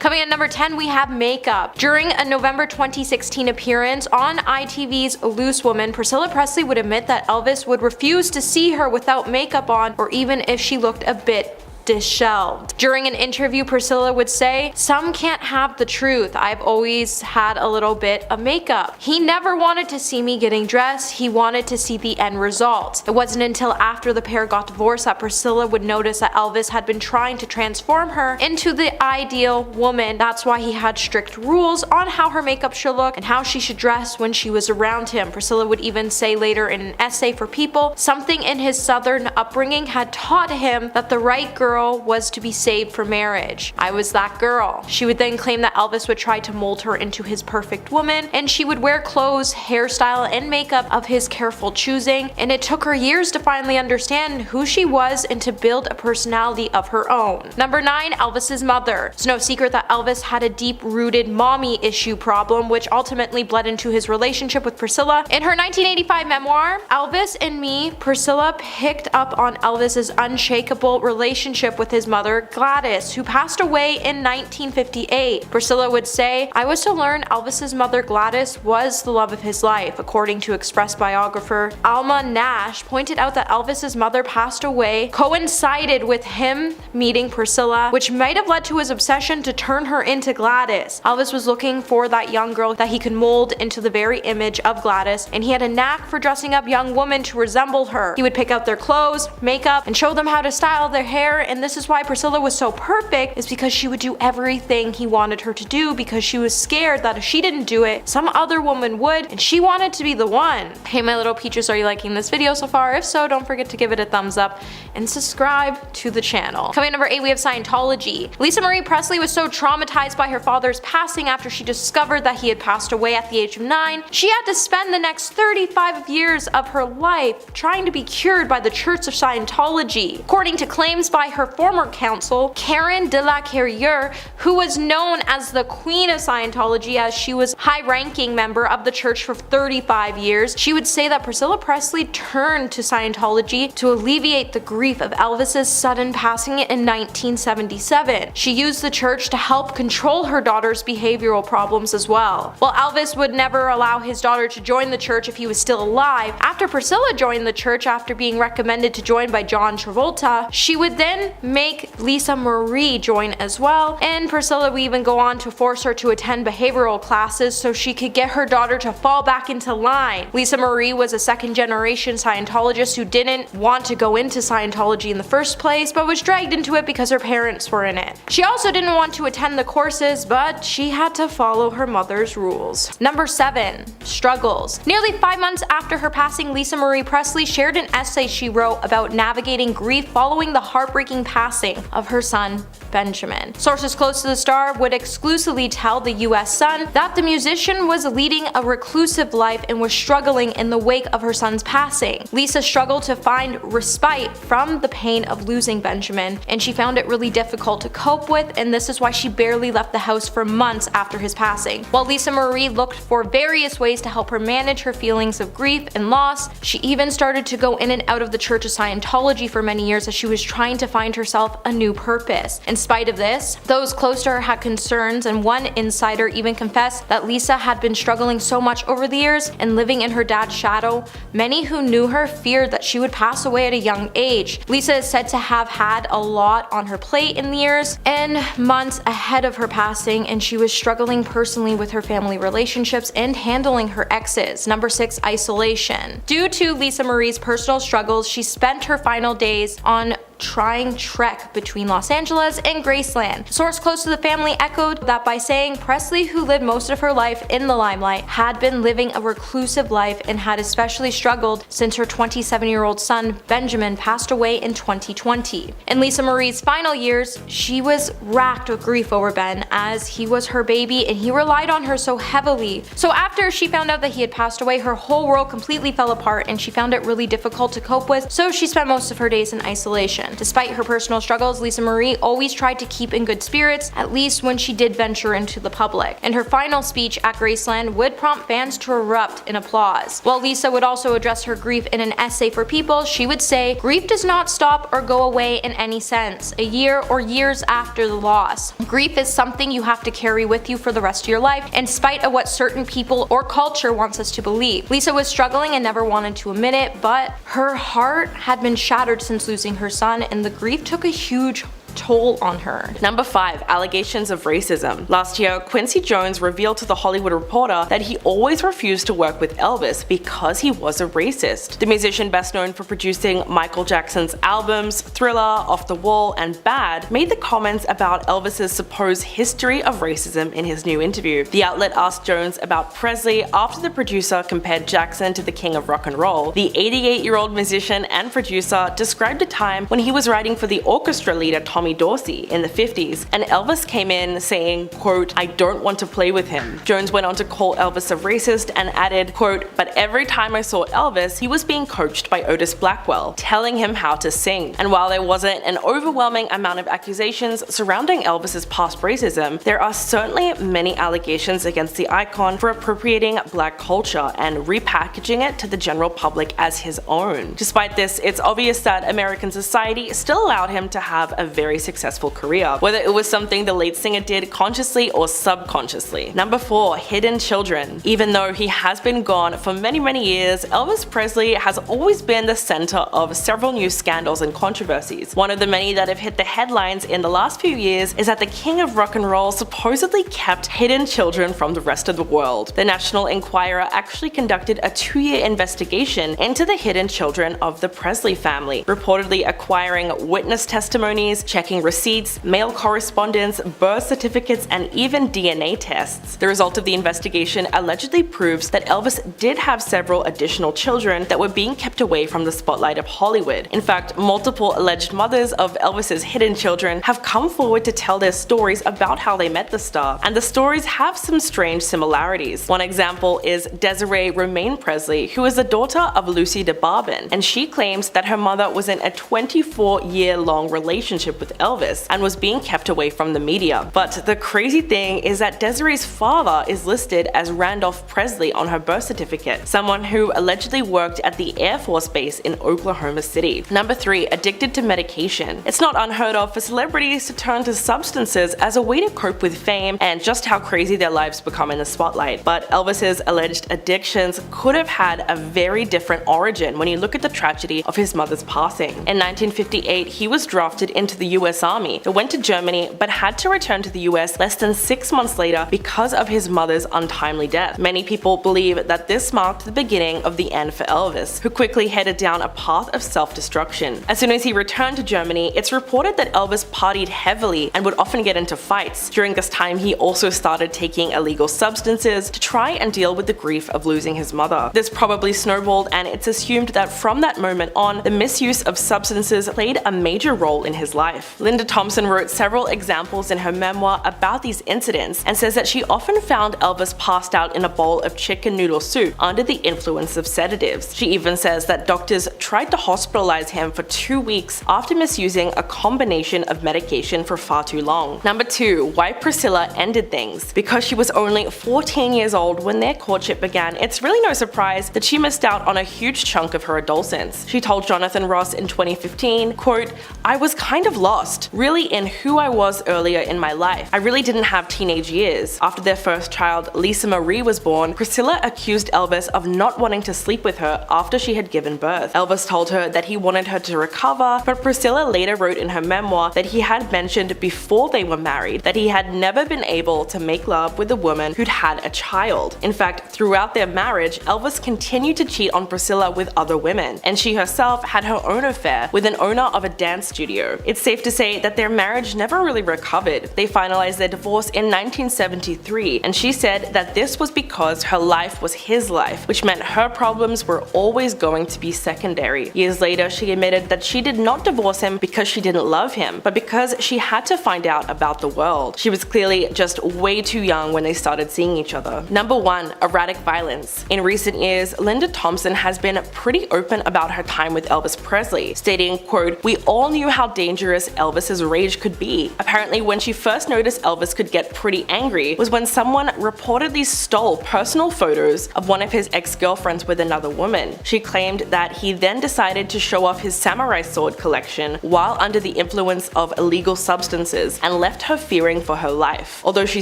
Coming at number 10, we have makeup. During a November 2016 appearance on ITV's Loose Woman, Priscilla Presley would admit that Elvis would refuse to see her without makeup on, or even if she looked a bit disheveled. During an interview, Priscilla would say, "Some can't have the truth. I've always had a little bit of makeup. He never wanted to see me getting dressed. He wanted to see the end result." It wasn't until after the pair got divorced that Priscilla would notice that Elvis had been trying to transform her into the ideal woman. That's why he had strict rules on how her makeup should look and how she should dress when she was around him. Priscilla would even say later in an essay for People, something in his southern upbringing had taught him that the right girl was to be saved for marriage. I was that girl. She would then claim that Elvis would try to mold her into his perfect woman, and she would wear clothes, hairstyle, and makeup of his careful choosing, and it took her years to finally understand who she was and to build a personality of her own. Number 9, Elvis's mother. It's no secret that Elvis had a deep-rooted mommy issue problem, which ultimately bled into his relationship with Priscilla. In her 1985 memoir, Elvis and Me, Priscilla picked up on Elvis's unshakable relationship with his mother Gladys, who passed away in 1958. Priscilla would say, "I was to learn Elvis's mother Gladys was the love of his life." According to Express biographer Alma Nash, pointed out that Elvis's mother passed away coincided with him meeting Priscilla, which might have led to his obsession to turn her into Gladys. Elvis was looking for that young girl that he could mold into the very image of Gladys, and he had a knack for dressing up young women to resemble her. He would pick out their clothes, makeup, and show them how to style their hair, and this is why Priscilla was so perfect, is because she would do everything he wanted her to do, because she was scared that if she didn't do it, some other woman would, and she wanted to be the one. Hey my little peaches, are you liking this video so far? If so, don't forget to give it a thumbs up and subscribe to the channel. Coming at number 8, we have Scientology. Lisa Marie Presley was so traumatized by her father's passing after she discovered that he had passed away at the age of 9, she had to spend the next 35 years of her life trying to be cured by the Church of Scientology. According to claims by her former counsel, Karen de la Carriere, who was known as the Queen of Scientology as she was high-ranking member of the church for 35 years, she would say that Priscilla Presley turned to Scientology to alleviate the grief of Elvis's sudden passing in 1977. She used the church to help control her daughter's behavioral problems as well. While Elvis would never allow his daughter to join the church if he was still alive, after Priscilla joined the church after being recommended to join by John Travolta, she would then make Lisa Marie join as well, and Priscilla would even go on to force her to attend behavioral classes so she could get her daughter to fall back into line. Lisa Marie was a second-generation Scientologist who didn't want to go into Scientology in the first place, but was dragged into it because her parents were in it. She also didn't want to attend the courses, but she had to follow her mother's rules. Number 7. Struggles. Nearly 5 months after her passing, Lisa Marie Presley shared an essay she wrote about navigating grief following the heartbreaking passing of her son, Benjamin. Sources close to the star would exclusively tell the US Sun that the musician was leading a reclusive life and was struggling in the wake of her son's passing. Lisa struggled to find respite from the pain of losing Benjamin, and she found it really difficult to cope with, and this is why she barely left the house for months after his passing. While Lisa Marie looked for various ways to help her manage her feelings of grief and loss, she even started to go in and out of the Church of Scientology for many years as she was trying to find herself a new purpose. In spite of this, those close to her had concerns, and one insider even confessed that Lisa had been struggling so much over the years and living in her dad's shadow. Many who knew her feared that she would pass away at a young age. Lisa is said to have had a lot on her plate in the years and months ahead of her passing, and she was struggling personally with her family relationships and handling her exes. Number 6. Isolation. Due to Lisa Marie's personal struggles, she spent her final days on trying trek between Los Angeles and Graceland. A source close to the family echoed that by saying Presley, who lived most of her life in the limelight, had been living a reclusive life and had especially struggled since her 27-year-old son Benjamin passed away in 2020. In Lisa Marie's final years, she was racked with grief over Ben, as he was her baby and he relied on her so heavily. So after she found out that he had passed away, her whole world completely fell apart and she found it really difficult to cope with, so she spent most of her days in isolation. Graceland. Despite her personal struggles, Lisa Marie always tried to keep in good spirits, at least when she did venture into the public. And her final speech at Graceland would prompt fans to erupt in applause. While Lisa would also address her grief in an essay for People, she would say, "Grief does not stop or go away in any sense, a year or years after the loss. Grief is something you have to carry with you for the rest of your life, in spite of what certain people or culture wants us to believe." Lisa was struggling and never wanted to admit it, but her heart had been shattered since losing her son, and the grief took a huge toll on her. Number 5. Allegations of racism. Last year, Quincy Jones revealed to The Hollywood Reporter that he always refused to work with Elvis because he was a racist. The musician, best known for producing Michael Jackson's albums Thriller, Off the Wall, and Bad, made the comments about Elvis's supposed history of racism in his new interview. The outlet asked Jones about Presley after the producer compared Jackson to the king of rock and roll. The 88-year-old musician and producer described a time when he was writing for the orchestra leader Tommy Dorsey in the 50s, and Elvis came in saying, quote, "I don't want to play with him." Jones went on to call Elvis a racist and added, quote, "But every time I saw Elvis, he was being coached by Otis Blackwell, telling him how to sing." And while there wasn't an overwhelming amount of accusations surrounding Elvis's past racism, there are certainly many allegations against the icon for appropriating black culture and repackaging it to the general public as his own. Despite this, it's obvious that American society still allowed him to have a very successful career, whether it was something the late singer did consciously or subconsciously. Number 4. Hidden children. Even though he has been gone for many years, Elvis Presley has always been the center of several new scandals and controversies. One of the many that have hit the headlines in the last few years is that the king of rock and roll supposedly kept hidden children from the rest of the world. The National Enquirer actually conducted a 2-year investigation into the hidden children of the Presley family, reportedly acquiring witness testimonies, checking receipts, mail correspondence, birth certificates, and even DNA tests. The result of the investigation allegedly proves that Elvis did have several additional children that were being kept away from the spotlight of Hollywood. In fact, multiple alleged mothers of Elvis's hidden children have come forward to tell their stories about how they met the star, and the stories have some strange similarities. One example is Desiree Romaine Presley, who is the daughter of Lucy DeBarban, and she claims that her mother was in a 24-year-long relationship with Elvis and was being kept away from the media. But the crazy thing is that Desiree's father is listed as Randolph Presley on her birth certificate, someone who allegedly worked at the Air Force Base in Oklahoma City. Number 3. Addicted to medication. It's not unheard of for celebrities to turn to substances as a way to cope with fame and just how crazy their lives become in the spotlight. But Elvis's alleged addictions could have had a very different origin when you look at the tragedy of his mother's passing. In 1958, he was drafted into the US Army, but went to Germany but had to return to the US less than 6 months later because of his mother's untimely death. Many people believe that this marked the beginning of the end for Elvis, who quickly headed down a path of self-destruction. As soon as he returned to Germany, it's reported that Elvis partied heavily and would often get into fights. During this time, he also started taking illegal substances to try and deal with the grief of losing his mother. This probably snowballed, and it's assumed that from that moment on, the misuse of substances played a major role in his life. Linda Thompson wrote several examples in her memoir about these incidents and says that she often found Elvis passed out in a bowl of chicken noodle soup under the influence of sedatives. She even says that doctors tried to hospitalize him for 2 weeks after misusing a combination of medication for far too long. Number 2. Why Priscilla ended things. Because she was only 14 years old when their courtship began, it's really no surprise that she missed out on a huge chunk of her adolescence. She told Jonathan Ross in 2015, quote, "I was kind of lost, really, in who I was earlier in my life. I really didn't have teenage years." After their first child, Lisa Marie, was born, Priscilla accused Elvis of not wanting to sleep with her after she had given birth. Elvis told her that he wanted her to recover, but Priscilla later wrote in her memoir that he had mentioned before they were married that he had never been able to make love with a woman who'd had a child. In fact, throughout their marriage, Elvis continued to cheat on Priscilla with other women, and she herself had her own affair with an owner of a dance studio. It's safe safe to say that their marriage never really recovered. They finalized their divorce in 1973, and she said that this was because her life was his life, which meant her problems were always going to be secondary. Years later, she admitted that she did not divorce him because she didn't love him, but because she had to find out about the world. She was clearly just way too young when they started seeing each other. Number 1. Erratic violence. In recent years, Linda Thompson has been pretty open about her time with Elvis Presley, stating, quote, "We all knew how dangerous Elvis's rage could be. Apparently, when she first noticed Elvis could get pretty angry was when someone reportedly stole personal photos of one of his ex-girlfriends with another woman. She claimed that he then decided to show off his samurai sword collection while under the influence of illegal substances and left her fearing for her life. Although she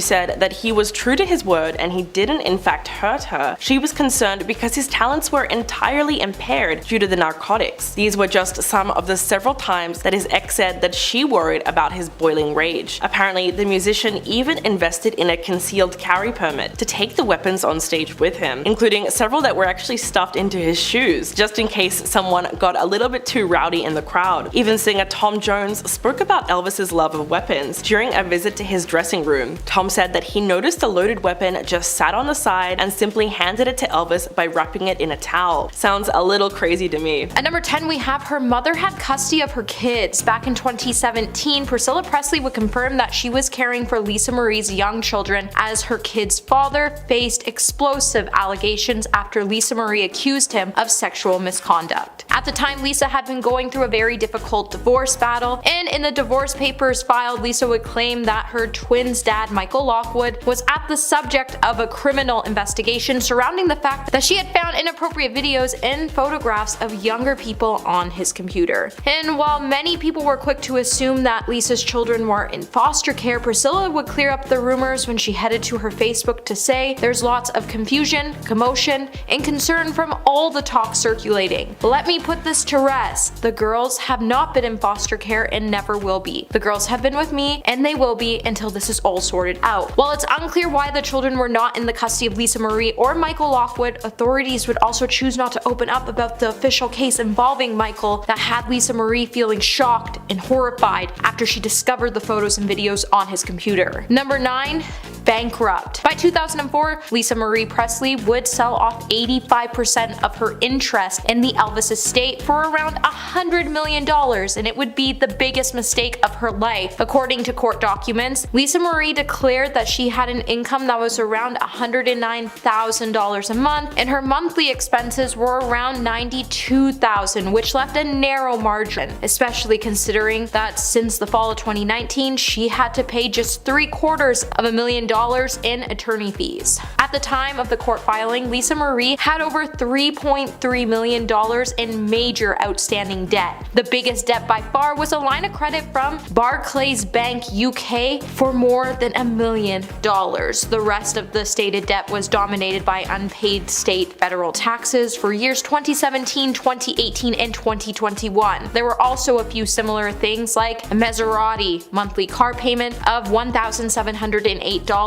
said that he was true to his word and he didn't in fact hurt her, she was concerned because his talents were entirely impaired due to the narcotics. These were just some of the several times that his ex said that she worried about his boiling rage. Apparently, the musician even invested in a concealed carry permit to take the weapons on stage with him, including several that were actually stuffed into his shoes, just in case someone got a little bit too rowdy in the crowd. Even singer Tom Jones spoke about Elvis's love of weapons during a visit to his dressing room. Tom said that he noticed a loaded weapon just sat on the side and simply handed it to Elvis by wrapping it in a towel. Sounds a little crazy to me. At number 10, we have her mother had custody of her kids. Back in 2017, Priscilla Presley would confirm that she was caring for Lisa Marie's young children as her kid's father faced explosive allegations after Lisa Marie accused him of sexual misconduct. At the time, Lisa had been going through a very difficult divorce battle, and in the divorce papers filed, Lisa would claim that her twins' dad, Michael Lockwood, was at the subject of a criminal investigation surrounding the fact that she had found inappropriate videos and photographs of younger people on his computer. And while many people were quick to assume that Lisa's children were in foster care, Priscilla would clear up the rumors when she headed to her Facebook to say there's lots of confusion, commotion, and concern from all the talk circulating. Let me put this to rest. The girls have not been in foster care and never will be. The girls have been with me and they will be until this is all sorted out. While it's unclear why the children were not in the custody of Lisa Marie or Michael Lockwood, authorities would also choose not to open up about the official case involving Michael that had Lisa Marie feeling shocked and horrified after she discovered the photos and videos on his computer. Number 9. Bankrupt. By 2004, Lisa Marie Presley would sell off 85% of her interest in the Elvis estate for around $100 million, and it would be the biggest mistake of her life. According to court documents, Lisa Marie declared that she had an income that was around $109,000 a month, and her monthly expenses were around $92,000, which left a narrow margin, especially considering that since the fall of 2019, she had to pay just $750,000 in attorney fees. At the time of the court filing, Lisa Marie had over $3.3 million in major outstanding debt. The biggest debt by far was a line of credit from Barclays Bank UK for more than $1 million. The rest of the stated debt was dominated by unpaid state federal taxes for years 2017, 2018, and 2021. There were also a few similar things like a Maserati monthly car payment of $1,708.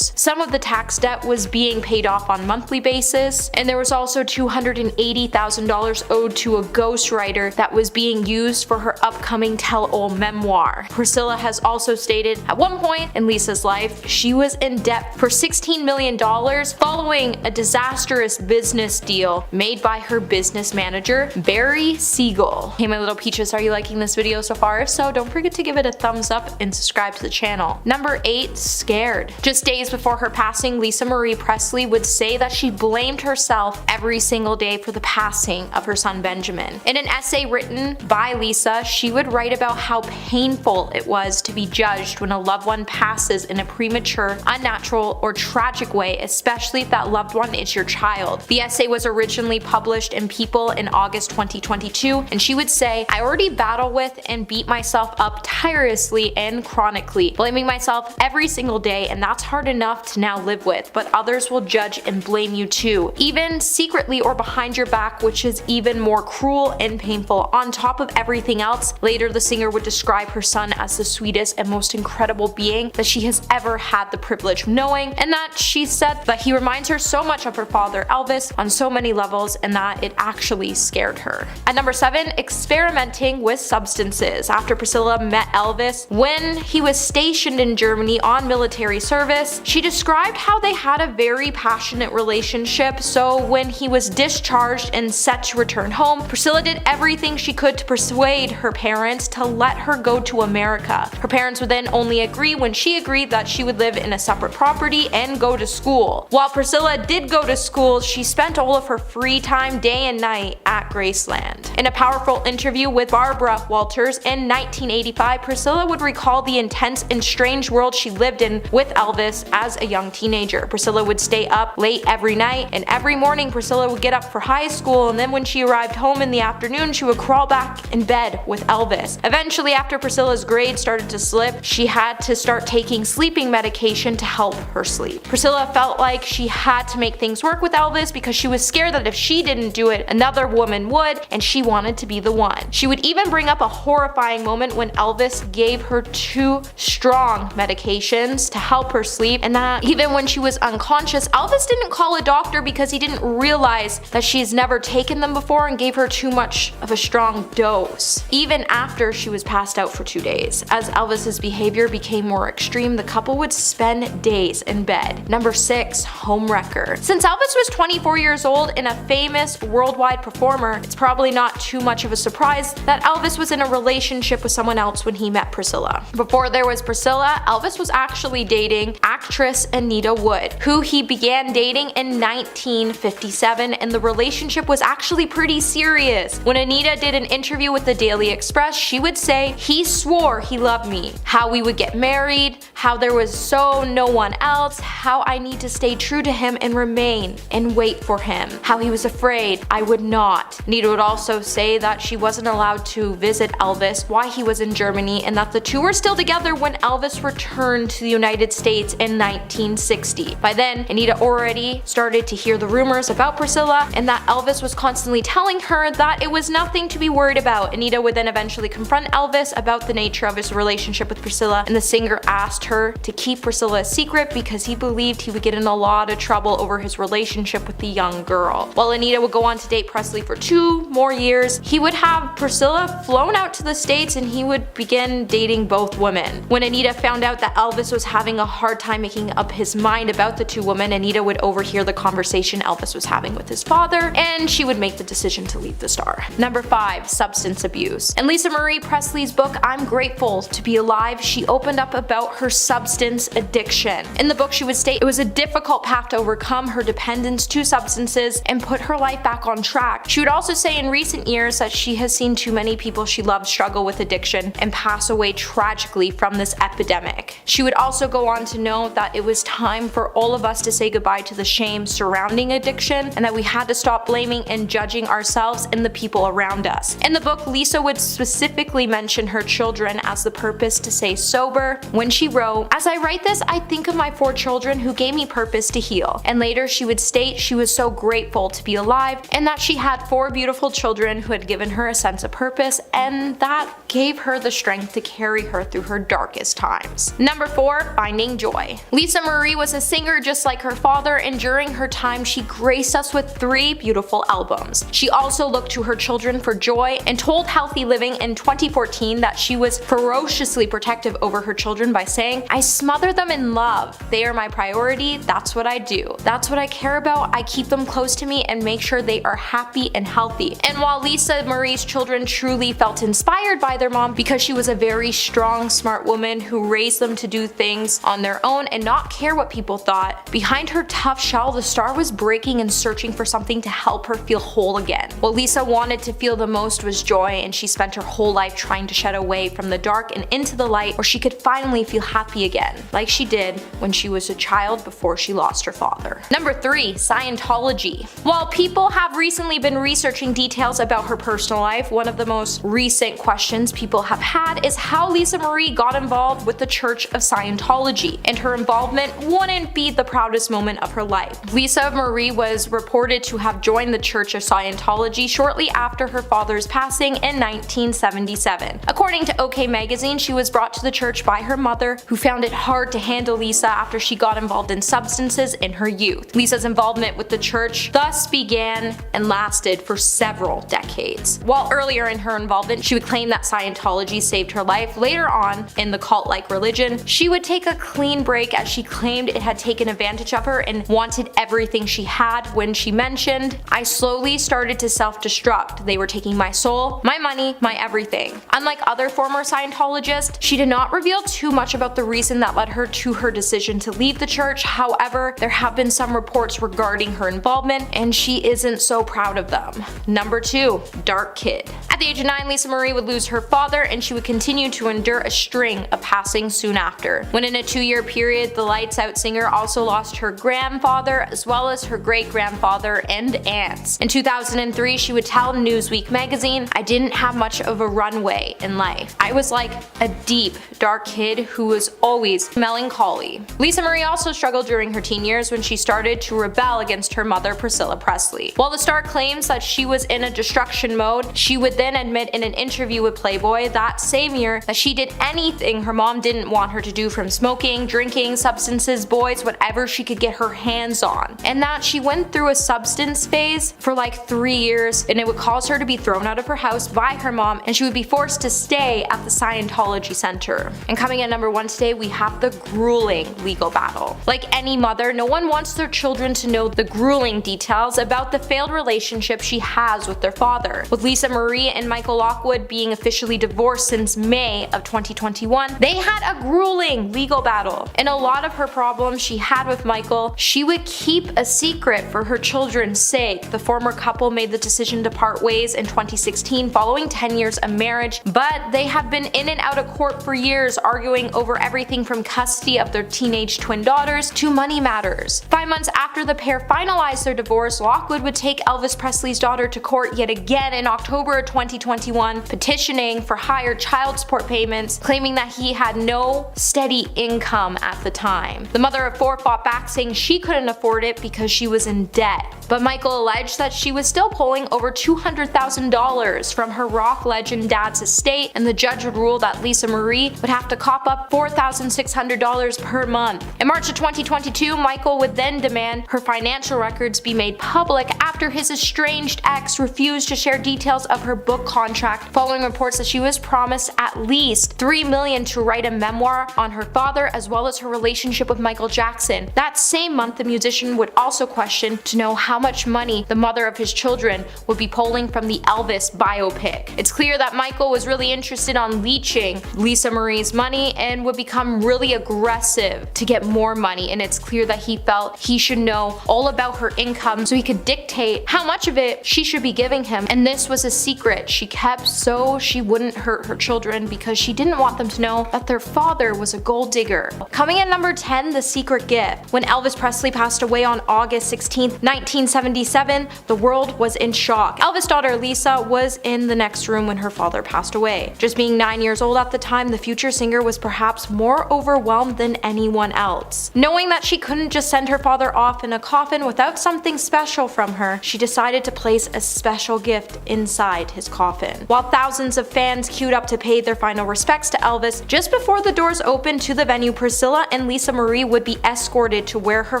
Some of the tax debt was being paid off on a monthly basis, and there was also $280,000 owed to a ghostwriter that was being used for her upcoming tell-all memoir. Priscilla has also stated at one point in Lisa's life she was in debt for $16 million following a disastrous business deal made by her business manager, Barry Siegel. Hey my little peaches, are you liking this video so far? If so, don't forget to give it a thumbs up and subscribe to the channel. Number 8. Scared. Just days before her passing, Lisa Marie Presley would say that she blamed herself every single day for the passing of her son Benjamin. In an essay written by Lisa, she would write about how painful it was to be judged when a loved one passes in a premature, unnatural, or tragic way, especially if that loved one is your child. The essay was originally published in People in August 2022, and she would say, "I already battle with and beat myself up tirelessly and chronically, blaming myself every single day, and that's that's hard enough to now live with, but others will judge and blame you too, even secretly or behind your back, which is even more cruel and painful. On top of everything else, later the singer would describe her son as the sweetest and most incredible being that she has ever had the privilege of knowing, and that she said that he reminds her so much of her father Elvis on so many levels, and that it actually scared her. At number 7, experimenting with substances. After Priscilla met Elvis when he was stationed in Germany on military service, she described how they had a very passionate relationship, so when he was discharged and set to return home, Priscilla did everything she could to persuade her parents to let her go to America. Her parents would then only agree when she agreed that she would live in a separate property and go to school. While Priscilla did go to school, she spent all of her free time day and night at Graceland. In a powerful interview with Barbara Walters in 1985, Priscilla would recall the intense and strange world she lived in with Elvis as a young teenager. Priscilla would stay up late every night, and every morning Priscilla would get up for high school, and then when she arrived home in the afternoon, she would crawl back in bed with Elvis. Eventually, after Priscilla's grades started to slip, she had to start taking sleeping medication to help her sleep. Priscilla felt like she had to make things work with Elvis because she was scared that if she didn't do it, another woman would, and she wanted to be the one. She would even bring up a horrifying moment when Elvis gave her 2 strong medications to help her sleep, and that even when she was unconscious, Elvis didn't call a doctor because he didn't realize that she's never taken them before and gave her too much of a strong dose, even after she was passed out for 2 days. As Elvis's behavior became more extreme, the couple would spend days in bed. Number 6, homewrecker. Since Elvis was 24 years old and a famous worldwide performer, it's probably not too much of a surprise that Elvis was in a relationship with someone else when he met Priscilla. Before there was Priscilla, Elvis was actually dating actress Anita Wood, who he began dating in 1957, and the relationship was actually pretty serious. When Anita did an interview with the Daily Express, she would say, "He swore he loved me, how we would get married, how there was no one else, how I need to stay true to him and remain and wait for him, how he was afraid I would not." Anita would also say that she wasn't allowed to visit Elvis while he was in Germany, and that the two were still together when Elvis returned to the United States in 1960. By then, Anita already started to hear the rumors about Priscilla, and that Elvis was constantly telling her that it was nothing to be worried about. Anita would then eventually confront Elvis about the nature of his relationship with Priscilla, and the singer asked her to keep Priscilla a secret because he believed he would get in a lot of trouble over his relationship with the young girl. While Anita would go on to date Presley for 2 more years, he would have Priscilla flown out to the States and he would begin dating both women. When Anita found out that Elvis was having a hard time making up his mind about the 2 women, Anita would overhear the conversation Elvis was having with his father, and she would make the decision to leave the star. Number 5, substance abuse. In Lisa Marie Presley's book, I'm Grateful to Be Alive, she opened up about her substance addiction. In the book, she would state it was a difficult path to overcome her dependence to substances and put her life back on track. She would also say in recent years that she has seen too many people she loved struggle with addiction and pass away tragically from this epidemic. She would also go on to note that it was time for all of us to say goodbye to the shame surrounding addiction, and that we had to stop blaming and judging ourselves and the people around us. In the book, Lisa would specifically mention her children as the purpose to stay sober when she wrote, "As I write this, I think of my 4 children who gave me purpose to heal." And later she would state she was so grateful to be alive and that she had 4 beautiful children who had given her a sense of purpose, and that gave her the strength to carry her through her darkest times. Number 4, finding joy. Lisa Marie was a singer just like her father, and during her time she graced us with 3 beautiful albums. She also looked to her children for joy and told Healthy Living in 2014 that she was ferociously protective over her children by saying, "I smother them in love. They are my priority. That's what I do. That's what I care about. I keep them close to me and make sure they are happy and healthy." And while Lisa Marie's children truly felt inspired by their mom because she was a very strong, smart woman who raised them to do things on their own and not care what people thought, behind her tough shell, the star was breaking and searching for something to help her feel whole again. What Lisa wanted to feel the most was joy, and she spent her whole life trying to shed away from the dark and into the light where she could finally feel happy again, like she did when she was a child before she lost her father. Number 3, Scientology. While people have recently been researching details about her personal life, one of the most recent questions people have had is how Lisa Marie got involved with the Church of Scientology. and her involvement wouldn't be the proudest moment of her life. Lisa Marie was reported to have joined the Church of Scientology shortly after her father's passing in 1977. According to OK Magazine, she was brought to the church by her mother, who found it hard to handle Lisa after she got involved in substances in her youth. Lisa's involvement with the church thus began and lasted for several decades. While earlier in her involvement, she would claim that Scientology saved her life, later on, in the cult-like religion, she would take a clean break as she claimed it had taken advantage of her and wanted everything she had when she mentioned, "I slowly started to self-destruct. They were taking my soul, my money, my everything." Unlike other former Scientologists, she did not reveal too much about the reason that led her to her decision to leave the church. However, there have been some reports regarding her involvement, and she isn't so proud of them. Number 2. Dark Kid. At the age of 9, Lisa Marie would lose her father, and she would continue to endure a string of passings soon after. When in a 2-year period, the Lights Out singer also lost her grandfather as well as her great-grandfather and aunts. In 2003, she would tell Newsweek magazine, "I didn't have much of a runway in life. I was like a deep, dark kid who was always melancholy." Lisa Marie also struggled during her teen years when she started to rebel against her mother, Priscilla Presley. While the star claims that she was in a destruction mode, she would then admit in an interview with Playboy that same year that she did anything her mom didn't want her to do, from smoking, drinking, substances, boys, whatever she could get her hands on. And that she went through a substance phase for like 3 years, and it would cause her to be thrown out of her house by her mom, and she would be forced to stay at the Scientology Center. And coming at number 1 today, we have the grueling legal battle. Like any mother, no one wants their children to know the grueling details about the failed relationship she has with their father. With Lisa Marie and Michael Lockwood being officially divorced since May of 2021, they had a grueling legal battle. And a lot of her problems she had with Michael, she would keep a secret for her children's sake. The former couple made the decision to part ways in 2016 following 10 years of marriage, but they have been in and out of court for years, arguing over everything from custody of their teenage twin daughters to money matters. 5 months after the pair finalized their divorce, Lockwood would take Elvis Presley's daughter to court yet again in October of 2021, petitioning for higher child support payments, claiming that he had no steady income at the time. The mother of 4 fought back, saying she couldn't afford it because she was in debt. But Michael alleged that she was still pulling over $200,000 from her rock legend dad's estate, and the judge would rule that Lisa Marie would have to cop up $4,600 per month. In March of 2022, Michael would then demand her financial records be made public after his estranged ex refused to share details of her book contract, following reports that she was promised at least $3 million to write a memoir on her father as well as her relationship with Michael Jackson. That same month, the musician would also question to know how much money the mother of his children would be pulling from the Elvis biopic. It's clear that Michael was really interested on leeching Lisa Marie's money and would become really aggressive to get more money, and it's clear that he felt he should know all about her income so he could dictate how much of it she should be giving him, and this was a secret she kept so she wouldn't hurt her children because she didn't want them to know that their father was a gold digger. Coming in number 10, The Secret Gift. When Elvis Presley passed away on August 16, 1977, the world was in shock. Elvis' daughter Lisa was in the next room when her father passed away. Just being 9 years old at the time, the future singer was perhaps more overwhelmed than anyone else. Knowing that she couldn't just send her father off in a coffin without something special from her, she decided to place a special gift inside his coffin. While thousands of fans queued up to pay their final respects to Elvis, just before the doors opened to the venue, Priscilla and Lisa Marie would be escorted to where her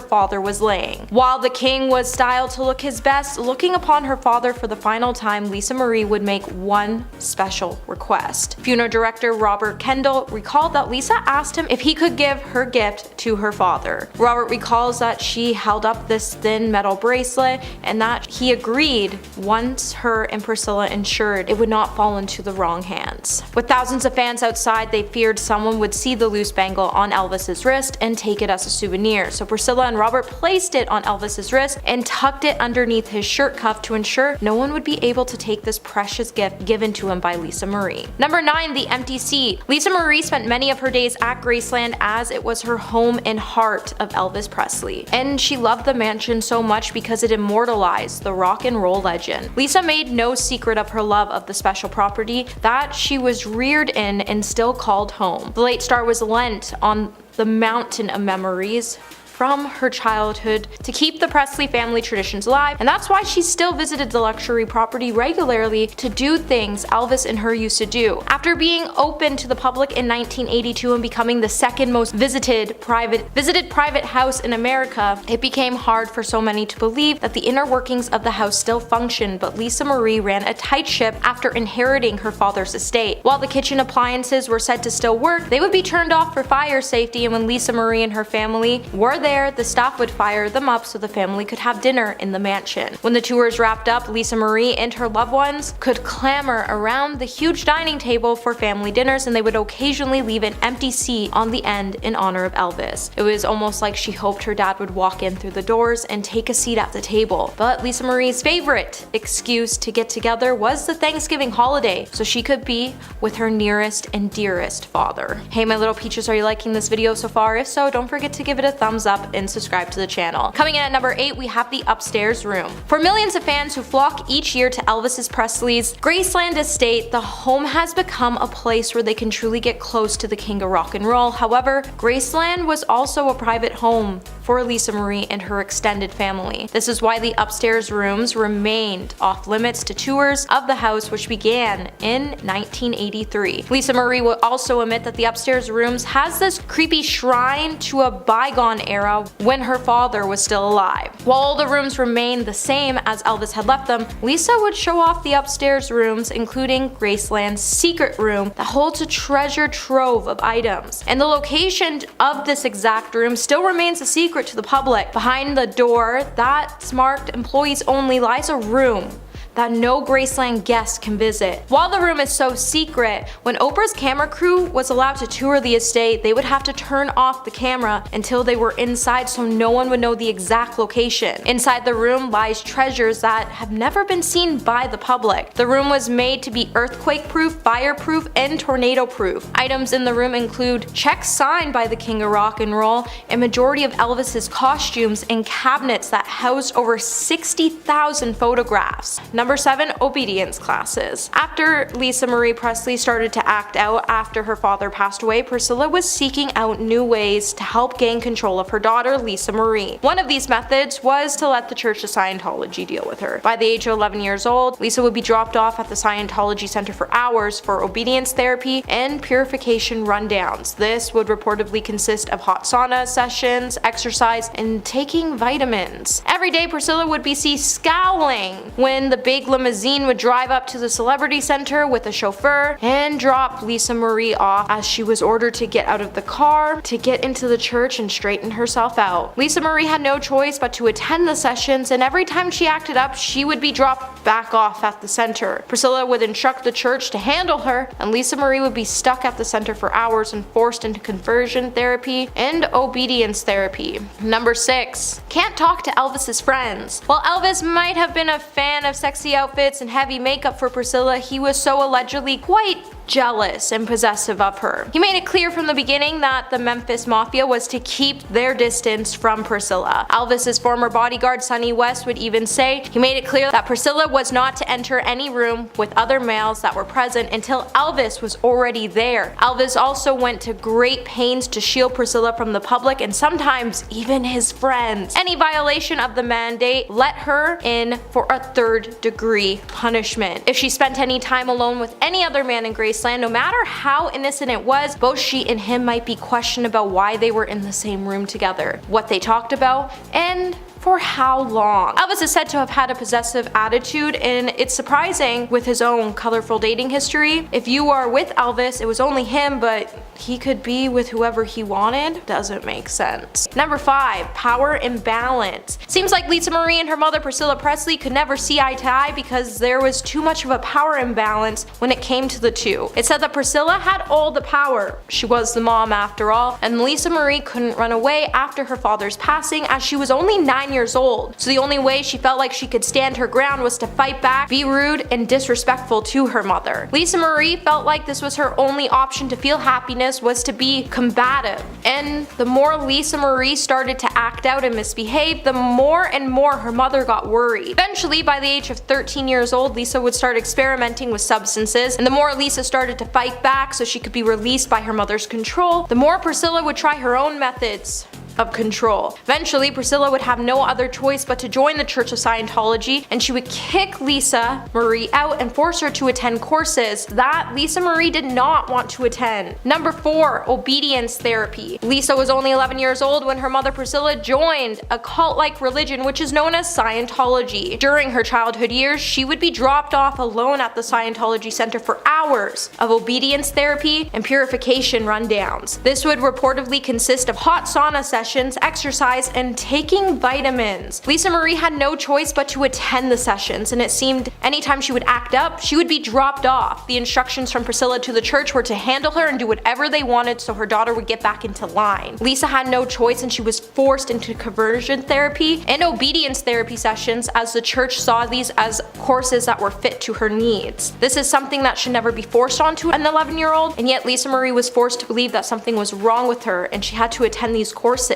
father was laying. While the king was styled to look his best, looking upon her father for the final time, Lisa Marie would make one special request. Funeral director Robert Kendall recalled that Lisa asked him if he could give her gift to her father. Robert recalls that she held up this thin metal bracelet and that he agreed once her and Priscilla ensured it would not fall into the wrong hands. With thousands of fans outside, they feared someone would see the loose bangle on Elvis's wrist and take it as a souvenir, so Priscilla and Robert placed it on Elvis's wrist and tucked it underneath his shirt cuff to ensure no one would be able to take this precious gift given to him by Lisa Marie. Number 9, The Empty Seat. Lisa Marie spent many of her days at Graceland as it was her home and heart of Elvis Presley, and she loved the mansion so much because it immortalized the rock and roll legend. Lisa made no secret of her love of the special property that she was reared in and still called home. The late star was lent on the mountain of memories from her childhood to keep the Presley family traditions alive, and that's why she still visited the luxury property regularly to do things Elvis and her used to do. After being open to the public in 1982 and becoming the second most visited private house in America, it became hard for so many to believe that the inner workings of the house still functioned, but Lisa Marie ran a tight ship after inheriting her father's estate. While the kitchen appliances were said to still work, they would be turned off for fire safety, and when Lisa Marie and her family were there, the staff would fire them up so the family could have dinner in the mansion. When the tours wrapped up, Lisa Marie and her loved ones could clamor around the huge dining table for family dinners, and they would occasionally leave an empty seat on the end in honor of Elvis. It was almost like she hoped her dad would walk in through the doors and take a seat at the table. But Lisa Marie's favorite excuse to get together was the Thanksgiving holiday, so she could be with her nearest and dearest father. Hey my little peaches, are you liking this video so far? If so, don't forget to give it a thumbs up and subscribe to the channel. Coming in at number 8, we have the upstairs room. For millions of fans who flock each year to Elvis Presley's Graceland estate, the home has become a place where they can truly get close to the king of rock and roll. However, Graceland was also a private home for Lisa Marie and her extended family. This is why the upstairs rooms remained off limits to tours of the house, which began in 1983. Lisa Marie will also admit that the upstairs rooms has this creepy shrine to a bygone era when her father was still alive. While all the rooms remained the same as Elvis had left them, Lisa would show off the upstairs rooms, including Graceland's secret room that holds a treasure trove of items. And the location of this exact room still remains a secret to the public. Behind the door that's marked employees only lies a room that no Graceland guest can visit. While the room is so secret, when Oprah's camera crew was allowed to tour the estate, they would have to turn off the camera until they were inside so no one would know the exact location. Inside the room lies treasures that have never been seen by the public. The room was made to be earthquake-proof, fire-proof, and tornado-proof. Items in the room include checks signed by the king of rock and roll, a majority of Elvis's costumes, and cabinets that house over 60,000 photographs. Number 7, obedience classes. After Lisa Marie Presley started to act out after her father passed away, Priscilla was seeking out new ways to help gain control of her daughter, Lisa Marie. One of these methods was to let the Church of Scientology deal with her. By the age of 11 years old, Lisa would be dropped off at the Scientology Center for hours for obedience therapy and purification rundowns. This would reportedly consist of hot sauna sessions, exercise, and taking vitamins. Every day, Priscilla would be seen scowling when the big limousine would drive up to the celebrity center with a chauffeur and drop Lisa Marie off, as she was ordered to get out of the car to get into the church and straighten herself out. Lisa Marie had no choice but to attend the sessions, and every time she acted up, she would be dropped back off at the center. Priscilla would instruct the church to handle her, and Lisa Marie would be stuck at the center for hours and forced into conversion therapy and obedience therapy. Number 6, can't talk to Elvis's friends. While Elvis might have been a fan of sexy outfits and heavy makeup for Priscilla, he was so allegedly quite jealous and possessive of her. He made it clear from the beginning that the Memphis Mafia was to keep their distance from Priscilla. Elvis's former bodyguard Sonny West would even say he made it clear that Priscilla was not to enter any room with other males that were present until Elvis was already there. Elvis also went to great pains to shield Priscilla from the public and sometimes even his friends. Any violation of the mandate let her in for a third-degree punishment. If she spent any time alone with any other man in Graceland, no matter how innocent it was, both she and him might be questioned about why they were in the same room together, what they talked about, and for how long. Elvis is said to have had a possessive attitude, and it's surprising with his own colorful dating history. If you are with Elvis, it was only him, but he could be with whoever he wanted. Doesn't make sense. Number 5, power imbalance. Seems like Lisa Marie and her mother Priscilla Presley could never see eye to eye because there was too much of a power imbalance when it came to the two. It said that Priscilla had all the power. She was the mom after all, and Lisa Marie couldn't run away after her father's passing as she was only 9 9 years old, so the only way she felt like she could stand her ground was to fight back, be rude, and disrespectful to her mother. Lisa Marie felt like this was her only option to feel happiness was to be combative, and the more Lisa Marie started to act out and misbehave, the more and more her mother got worried. Eventually, by the age of 13 years old, Lisa would start experimenting with substances, and the more Lisa started to fight back so she could be released by her mother's control, the more Priscilla would try her own methods of control. Eventually, Priscilla would have no other choice but to join the Church of Scientology, and she would kick Lisa Marie out and force her to attend courses that Lisa Marie did not want to attend. Number 4, obedience therapy. Lisa was only 11 years old when her mother Priscilla joined a cult-like religion which is known as Scientology. During her childhood years, she would be dropped off alone at the Scientology Center for hours of obedience therapy and purification rundowns. This would reportedly consist of hot sauna sessions, exercise, and taking vitamins. Lisa Marie had no choice but to attend the sessions, and it seemed anytime she would act up, she would be dropped off. The instructions from Priscilla to the church were to handle her and do whatever they wanted so her daughter would get back into line. Lisa had no choice, and she was forced into conversion therapy and obedience therapy sessions as the church saw these as courses that were fit to her needs. This is something that should never be forced onto an 11-year-old, and yet Lisa Marie was forced to believe that something was wrong with her and she had to attend these courses.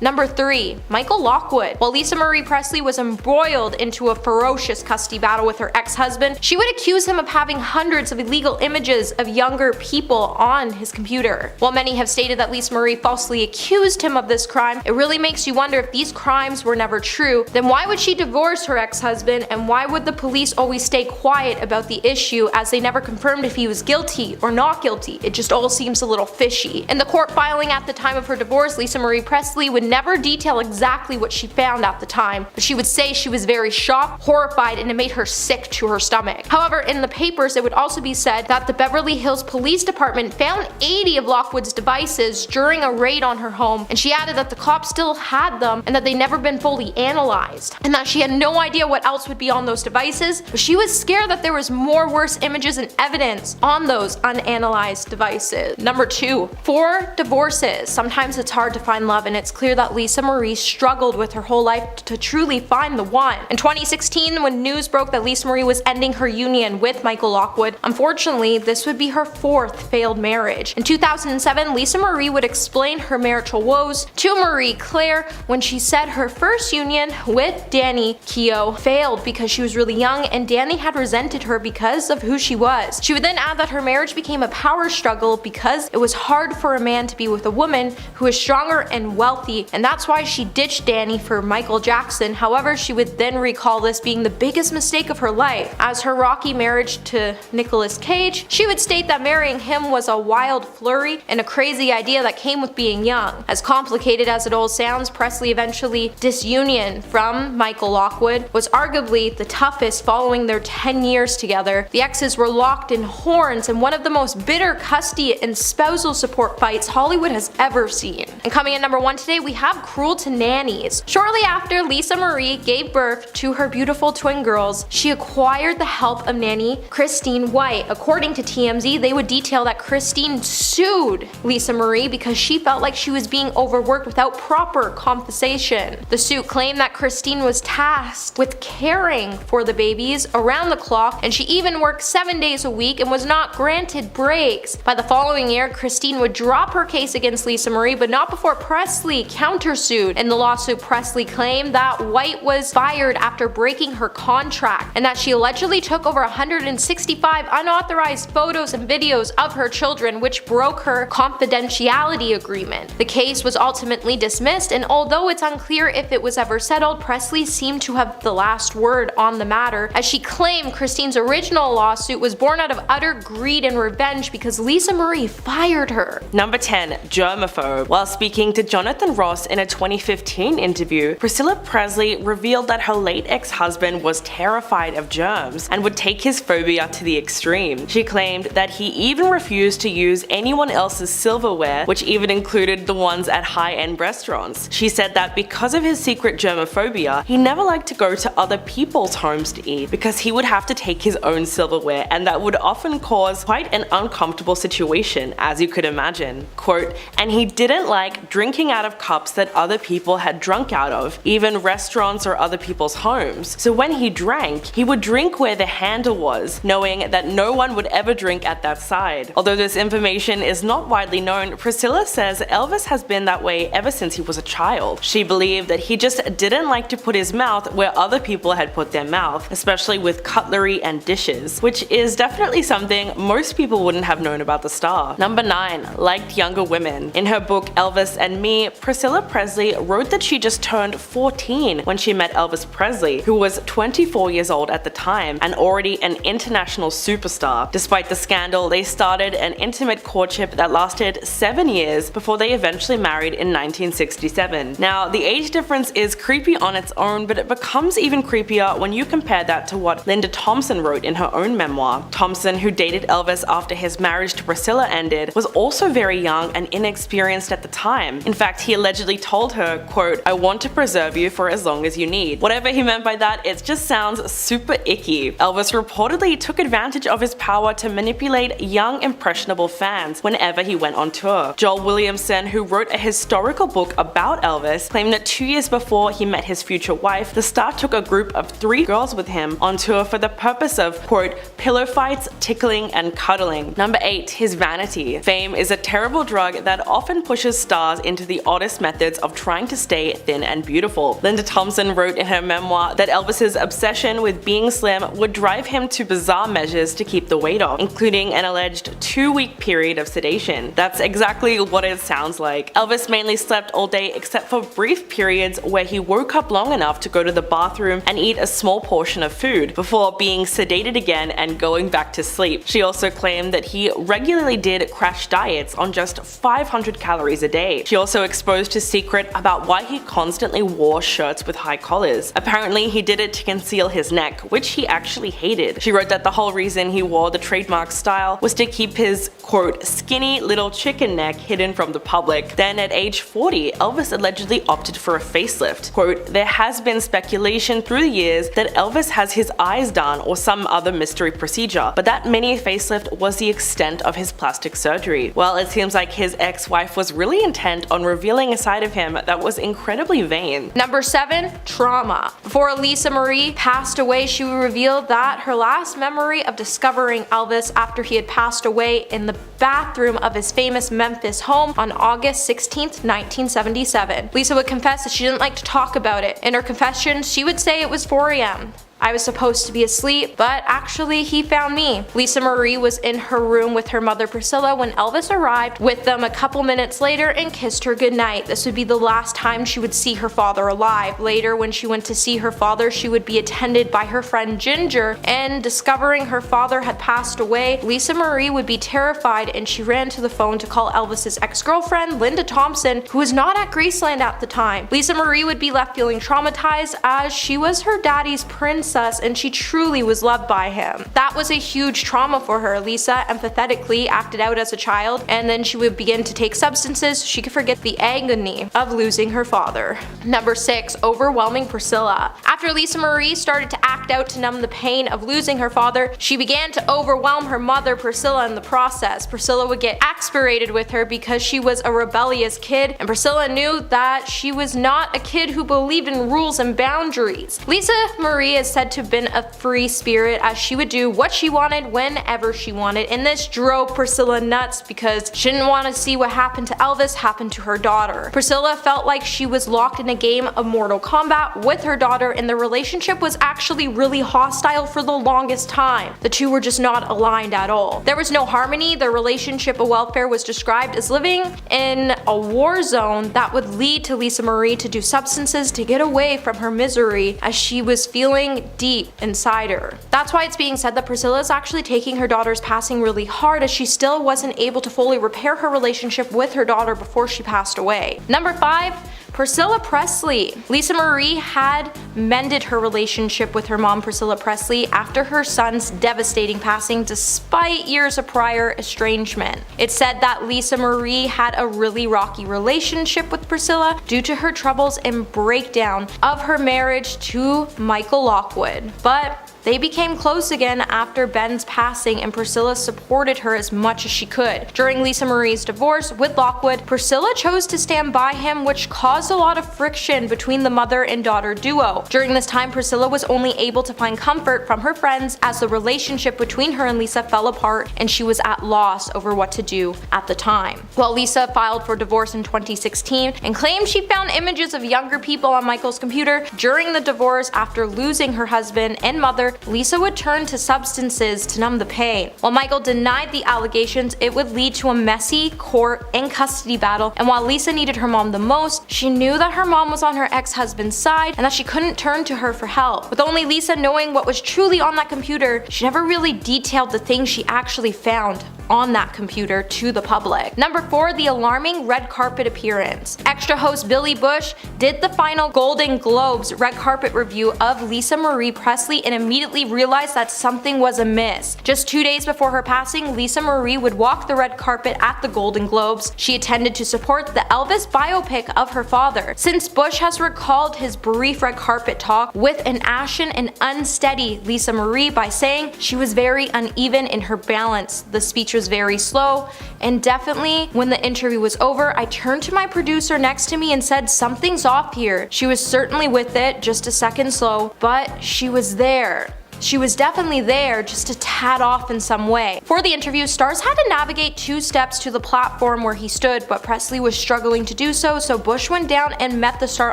Number 3, Michael Lockwood. While Lisa Marie Presley was embroiled into a ferocious custody battle with her ex-husband, she would accuse him of having hundreds of illegal images of younger people on his computer. While many have stated that Lisa Marie falsely accused him of this crime, it really makes you wonder if these crimes were never true, then why would she divorce her ex-husband, and why would the police always stay quiet about the issue as they never confirmed if he was guilty or not guilty? It just all seems a little fishy. In the court filing at the time of her divorce, Lisa Marie Presley would never detail exactly what she found at the time, but she would say she was very shocked, horrified, and it made her sick to her stomach. However, in the papers it would also be said that the Beverly Hills Police Department found 80 of Lockwood's devices during a raid on her home, and she added that the cops still had them and that they'd never been fully analyzed, and that she had no idea what else would be on those devices, but she was scared that there was more worse images and evidence on those unanalyzed devices. Number 2, 4 divorces. Sometimes it's hard to find love, and it's clear that Lisa Marie struggled with her whole life to truly find the one. In 2016, when news broke that Lisa Marie was ending her union with Michael Lockwood, unfortunately, this would be her 4th failed marriage. In 2007, Lisa Marie would explain her marital woes to Marie Claire when she said her first union with Danny Keough failed because she was really young and Danny had resented her because of who she was. She would then add that her marriage became a power struggle because it was hard for a man to be with a woman who is stronger and wealthy, and that's why she ditched Danny for Michael Jackson. However, she would then recall this being the biggest mistake of her life. As her rocky marriage to Nicolas Cage, she would state that marrying him was a wild flurry and a crazy idea that came with being young. As complicated as it all sounds, Presley eventually disunion from Michael Lockwood was arguably the toughest following their 10 years together. The exes were locked in horns and one of the most bitter custody and spousal support fights Hollywood has ever seen. And coming in number 1 today, we have cruel to nannies. Shortly after Lisa Marie gave birth to her beautiful twin girls, she acquired the help of nanny Christine White. According to TMZ, they would detail that Christine sued Lisa Marie because she felt like she was being overworked without proper compensation. The suit claimed that Christine was tasked with caring for the babies around the clock, and she even worked 7 days a week and was not granted breaks. By the following year, Christine would drop her case against Lisa Marie, but not before Presley countersued. In the lawsuit, Presley claimed that White was fired after breaking her contract and that she allegedly took over 165 unauthorized photos and videos of her children, which broke her confidentiality agreement. The case was ultimately dismissed, and although it's unclear if it was ever settled, Presley seemed to have the last word on the matter, as she claimed Christine's original lawsuit was born out of utter greed and revenge because Lisa Marie fired her. Number 10, germaphobe. While speaking to Jonathan Ross in a 2015 interview, Priscilla Presley revealed that her late ex-husband was terrified of germs and would take his phobia to the extreme. She claimed that he even refused to use anyone else's silverware, which even included the ones at high-end restaurants. She said that because of his secret germophobia, he never liked to go to other people's homes to eat because he would have to take his own silverware, and that would often cause quite an uncomfortable situation, as you could imagine. Quote, and he didn't like drinking out of cups that other people had drunk out of, even restaurants or other people's homes. So when he drank, he would drink where the handle was, knowing that no one would ever drink at that side. Although this information is not widely known, Priscilla says Elvis has been that way ever since he was a child. She believed that he just didn't like to put his mouth where other people had put their mouth, especially with cutlery and dishes, which is definitely something most people wouldn't have known about the star. Number 9. Liked younger women. In her book Elvis and Me, Priscilla Presley wrote that she just turned 14 when she met Elvis Presley, who was 24 years old at the time and already an international superstar. Despite the scandal, they started an intimate courtship that lasted 7 years before they eventually married in 1967. Now, the age difference is creepy on its own, but it becomes even creepier when you compare that to what Linda Thompson wrote in her own memoir. Thompson, who dated Elvis after his marriage to Priscilla ended, was also very young and inexperienced at the time. In fact, he allegedly told her, quote, "I want to preserve you for as long as you need." Whatever he meant by that, it just sounds super icky. Elvis reportedly took advantage of his power to manipulate young, impressionable fans whenever he went on tour. Joel Williamson, who wrote a historical book about Elvis, claimed that 2 years before he met his future wife, the star took a group of 3 girls with him on tour for the purpose of, quote, "pillow fights, tickling, and cuddling." Number 8. His vanity. Fame is a terrible drug that often pushes stars into the oddest methods of trying to stay thin and beautiful. Linda Thompson wrote in her memoir that Elvis's obsession with being slim would drive him to bizarre measures to keep the weight off, including an alleged 2-week period of sedation. That's exactly what it sounds like. Elvis mainly slept all day except for brief periods where he woke up long enough to go to the bathroom and eat a small portion of food before being sedated again and going back to sleep. She also claimed that he regularly did crash diets on just 500 calories a day. She also exposed his secret about why he constantly wore shirts with high collars. Apparently, he did it to conceal his neck, which he actually hated. She wrote that the whole reason he wore the trademark style was to keep his, quote, "skinny little chicken neck" hidden from the public. Then at age 40, Elvis allegedly opted for a facelift. Quote, "There has been speculation through the years that Elvis has his eyes done or some other mystery procedure, but that mini facelift was the extent of his plastic surgery." Well, it seems like his ex-wife was really intent on revealing a side of him that was incredibly vain. Number 7. Trauma. Before Lisa Marie passed away, she revealed that her last memory of discovering Elvis after he had passed away in the bathroom of his famous Memphis home on August 16th, 1977. Lisa would confess that she didn't like to talk about it. In her confession, she would say it was 4 a.m. I was supposed to be asleep, but actually he found me. Lisa Marie was in her room with her mother Priscilla when Elvis arrived with them a couple minutes later and kissed her goodnight. This would be the last time she would see her father alive. Later, when she went to see her father, she would be attended by her friend Ginger, and discovering her father had passed away, Lisa Marie would be terrified and she ran to the phone to call Elvis's ex-girlfriend, Linda Thompson, who was not at Graceland at the time. Lisa Marie would be left feeling traumatized as she was her daddy's princess and she truly was loved by him. That was a huge trauma for her. Lisa empathetically acted out as a child, and then she would begin to take substances so she could forget the agony of losing her father. Number 6. Overwhelming Priscilla. After Lisa Marie started to act out to numb the pain of losing her father, she began to overwhelm her mother Priscilla in the process. Priscilla would get exasperated with her because she was a rebellious kid, and Priscilla knew that she was not a kid who believed in rules and boundaries. Lisa Marie is said to have been a free spirit, as she would do what she wanted whenever she wanted, and this drove Priscilla nuts because she didn't want to see what happened to Elvis happen to her daughter. Priscilla felt like she was locked in a game of Mortal Kombat with her daughter, and the relationship was actually really hostile for the longest time. The two were just not aligned at all. There was no harmony. Their relationship of welfare was described as living in a war zone that would lead to Lisa Marie to do substances to get away from her misery, as she was feeling deep inside her. That's why it's being said that Priscilla is actually taking her daughter's passing really hard, as she still wasn't able to fully repair her relationship with her daughter before she passed away. Number 5. Priscilla Presley. Lisa Marie had mended her relationship with her mom Priscilla Presley after her son's devastating passing despite years of prior estrangement. It's said that Lisa Marie had a really rocky relationship with Priscilla due to her troubles and breakdown of her marriage to Michael Lockwood, but They became close again after Ben's passing, and Priscilla supported her as much as she could. During Lisa Marie's divorce with Lockwood, Priscilla chose to stand by him, which caused a lot of friction between the mother and daughter duo. During this time, Priscilla was only able to find comfort from her friends as the relationship between her and Lisa fell apart, and she was at loss over what to do at the time. While Lisa filed for divorce in 2016 and claimed she found images of younger people on Michael's computer during the divorce after losing her husband and mother, Lisa would turn to substances to numb the pain. While Michael denied the allegations, it would lead to a messy court and custody battle, and while Lisa needed her mom the most, she knew that her mom was on her ex-husband's side and that she couldn't turn to her for help. With only Lisa knowing what was truly on that computer, she never really detailed the things she actually found on that computer to the public. Number 4, the alarming red carpet appearance. Extra host Billy Bush did the final Golden Globes red carpet review of Lisa Marie Presley and immediately realized that something was amiss. Just 2 days before her passing, Lisa Marie would walk the red carpet at the Golden Globes. She attended to support the Elvis biopic of her father. Since Bush has recalled his brief red carpet talk with an ashen and unsteady Lisa Marie by saying she was very uneven in her balance. The speech was very slow, and definitely when the interview was over, I turned to my producer next to me and said, "Something's off here." She was certainly with it, just a second slow, but she was there. She was definitely there, just a tad off in some way. For the interview, stars had to navigate 2 steps to the platform where he stood, but Presley was struggling to do so, so Bush went down and met the star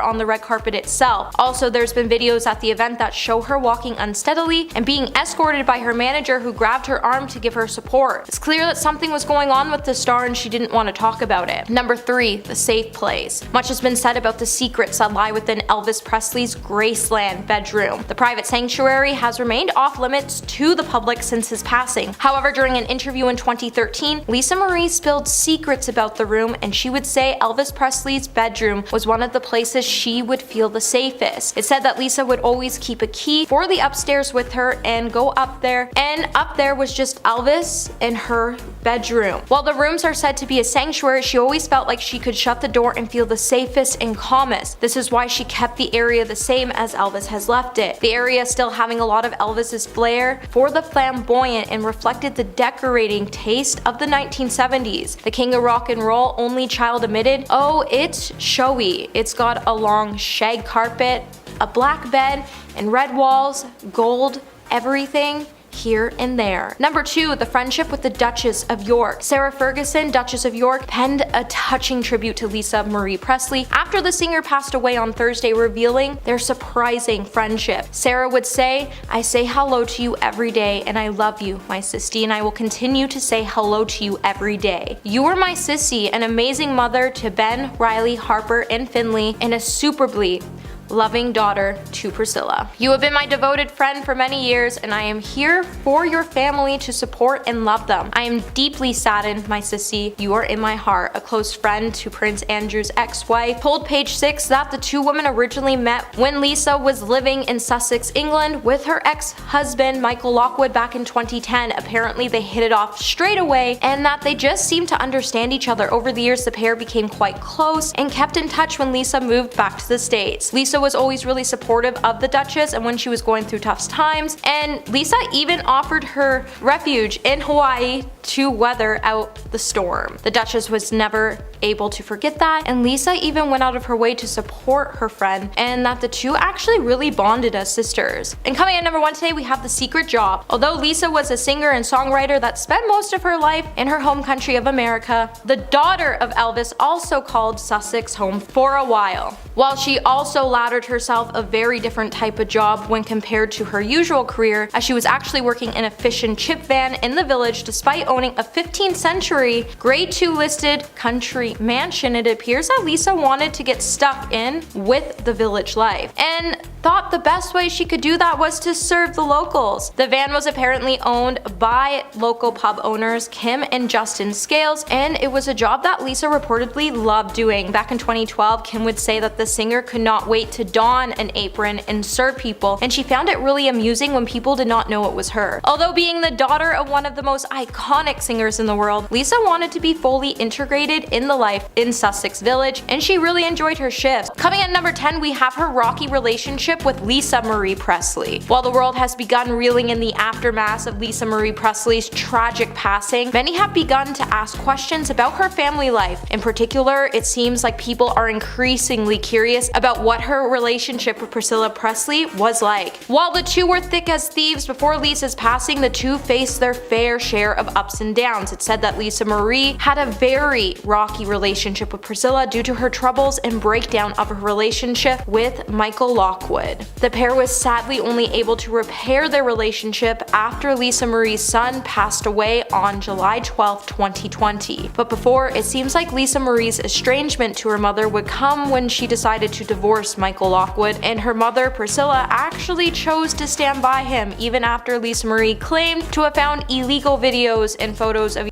on the red carpet itself. Also, there's been videos at the event that show her walking unsteadily and being escorted by her manager, who grabbed her arm to give her support. It's clear that something was going on with the star and she didn't want to talk about it. Number 3, the safe place. Much has been said about the secrets that lie within Elvis Presley's Graceland bedroom. The private sanctuary has remained off limits to the public since his passing. However, during an interview in 2013, Lisa Marie spilled secrets about the room, and she would say Elvis Presley's bedroom was one of the places she would feel the safest. It said that Lisa would always keep a key for the upstairs with her and go up there, and up there was just Elvis and her bedroom. While the rooms are said to be a sanctuary, she always felt like she could shut the door and feel the safest and calmest. This is why she kept the area the same as Elvis has left it. The area still having a lot of Elvis's flair for the flamboyant and reflected the decorating taste of the 1970s. The king of rock and roll, only child admitted, "Oh, it's showy. It's got a long shag carpet, a black bed, and red walls, gold, everything here and there." Number 2, the friendship with the Duchess of York. Sarah Ferguson, Duchess of York, penned a touching tribute to Lisa Marie Presley after the singer passed away on Thursday, revealing their surprising friendship. Sarah would say, "I say hello to you every day, and I love you, my sissy, and I will continue to say hello to you every day. You were my sissy, an amazing mother to Ben, Riley, Harper, and Finley, and a superbly loving daughter to Priscilla. You have been my devoted friend for many years, and I am here for your family to support and love them. I am deeply saddened, my sissy. You are in my heart." A close friend to Prince Andrew's ex-wife told Page 6 that the two women originally met when Lisa was living in Sussex, England with her ex-husband Michael Lockwood back in 2010. Apparently they hit it off straight away, and that they just seemed to understand each other. Over the years, the pair became quite close and kept in touch when Lisa moved back to the States. Lisa was always really supportive of the Duchess and when she was going through tough times, and Lisa even offered her refuge in Hawaii to weather out the storm. The Duchess was never able to forget that, and Lisa even went out of her way to support her friend, and that the two actually really bonded as sisters. And coming at number 1 today, we have The Secret Job. Although Lisa was a singer and songwriter that spent most of her life in her home country of America, the daughter of Elvis also called Sussex home for a while. While she also laddered herself a very different type of job when compared to her usual career, as she was actually working in a fish and chip van in the village despite owning a 15th century grade 2 listed country mansion. It appears that Lisa wanted to get stuck in with the village life and thought the best way she could do that was to serve the locals. The van was apparently owned by local pub owners Kim and Justin Scales, and it was a job that Lisa reportedly loved doing. Back in 2012, Kim would say that the singer could not wait to don an apron and serve people, and she found it really amusing when people did not know it was her. Although being the daughter of one of the most iconic singers in the world, Lisa wanted to be fully integrated in the life in Sussex Village, and she really enjoyed her shifts. Coming at number 10, we have her rocky relationship with Lisa Marie Presley. While the world has begun reeling in the aftermath of Lisa Marie Presley's tragic passing, many have begun to ask questions about her family life. In particular, it seems like people are increasingly curious about what her relationship with Priscilla Presley was like. While the two were thick as thieves before Lisa's passing, the two faced their fair share of ups and downs. It's said that Lisa Marie had a very rocky relationship with Priscilla due to her troubles and breakdown of her relationship with Michael Lockwood. The pair was sadly only able to repair their relationship after Lisa Marie's son passed away on July 12, 2020. But before, it seems like Lisa Marie's estrangement to her mother would come when she decided to divorce Michael Lockwood, and her mother, Priscilla, actually chose to stand by him even after Lisa Marie claimed to have found illegal videos and photos of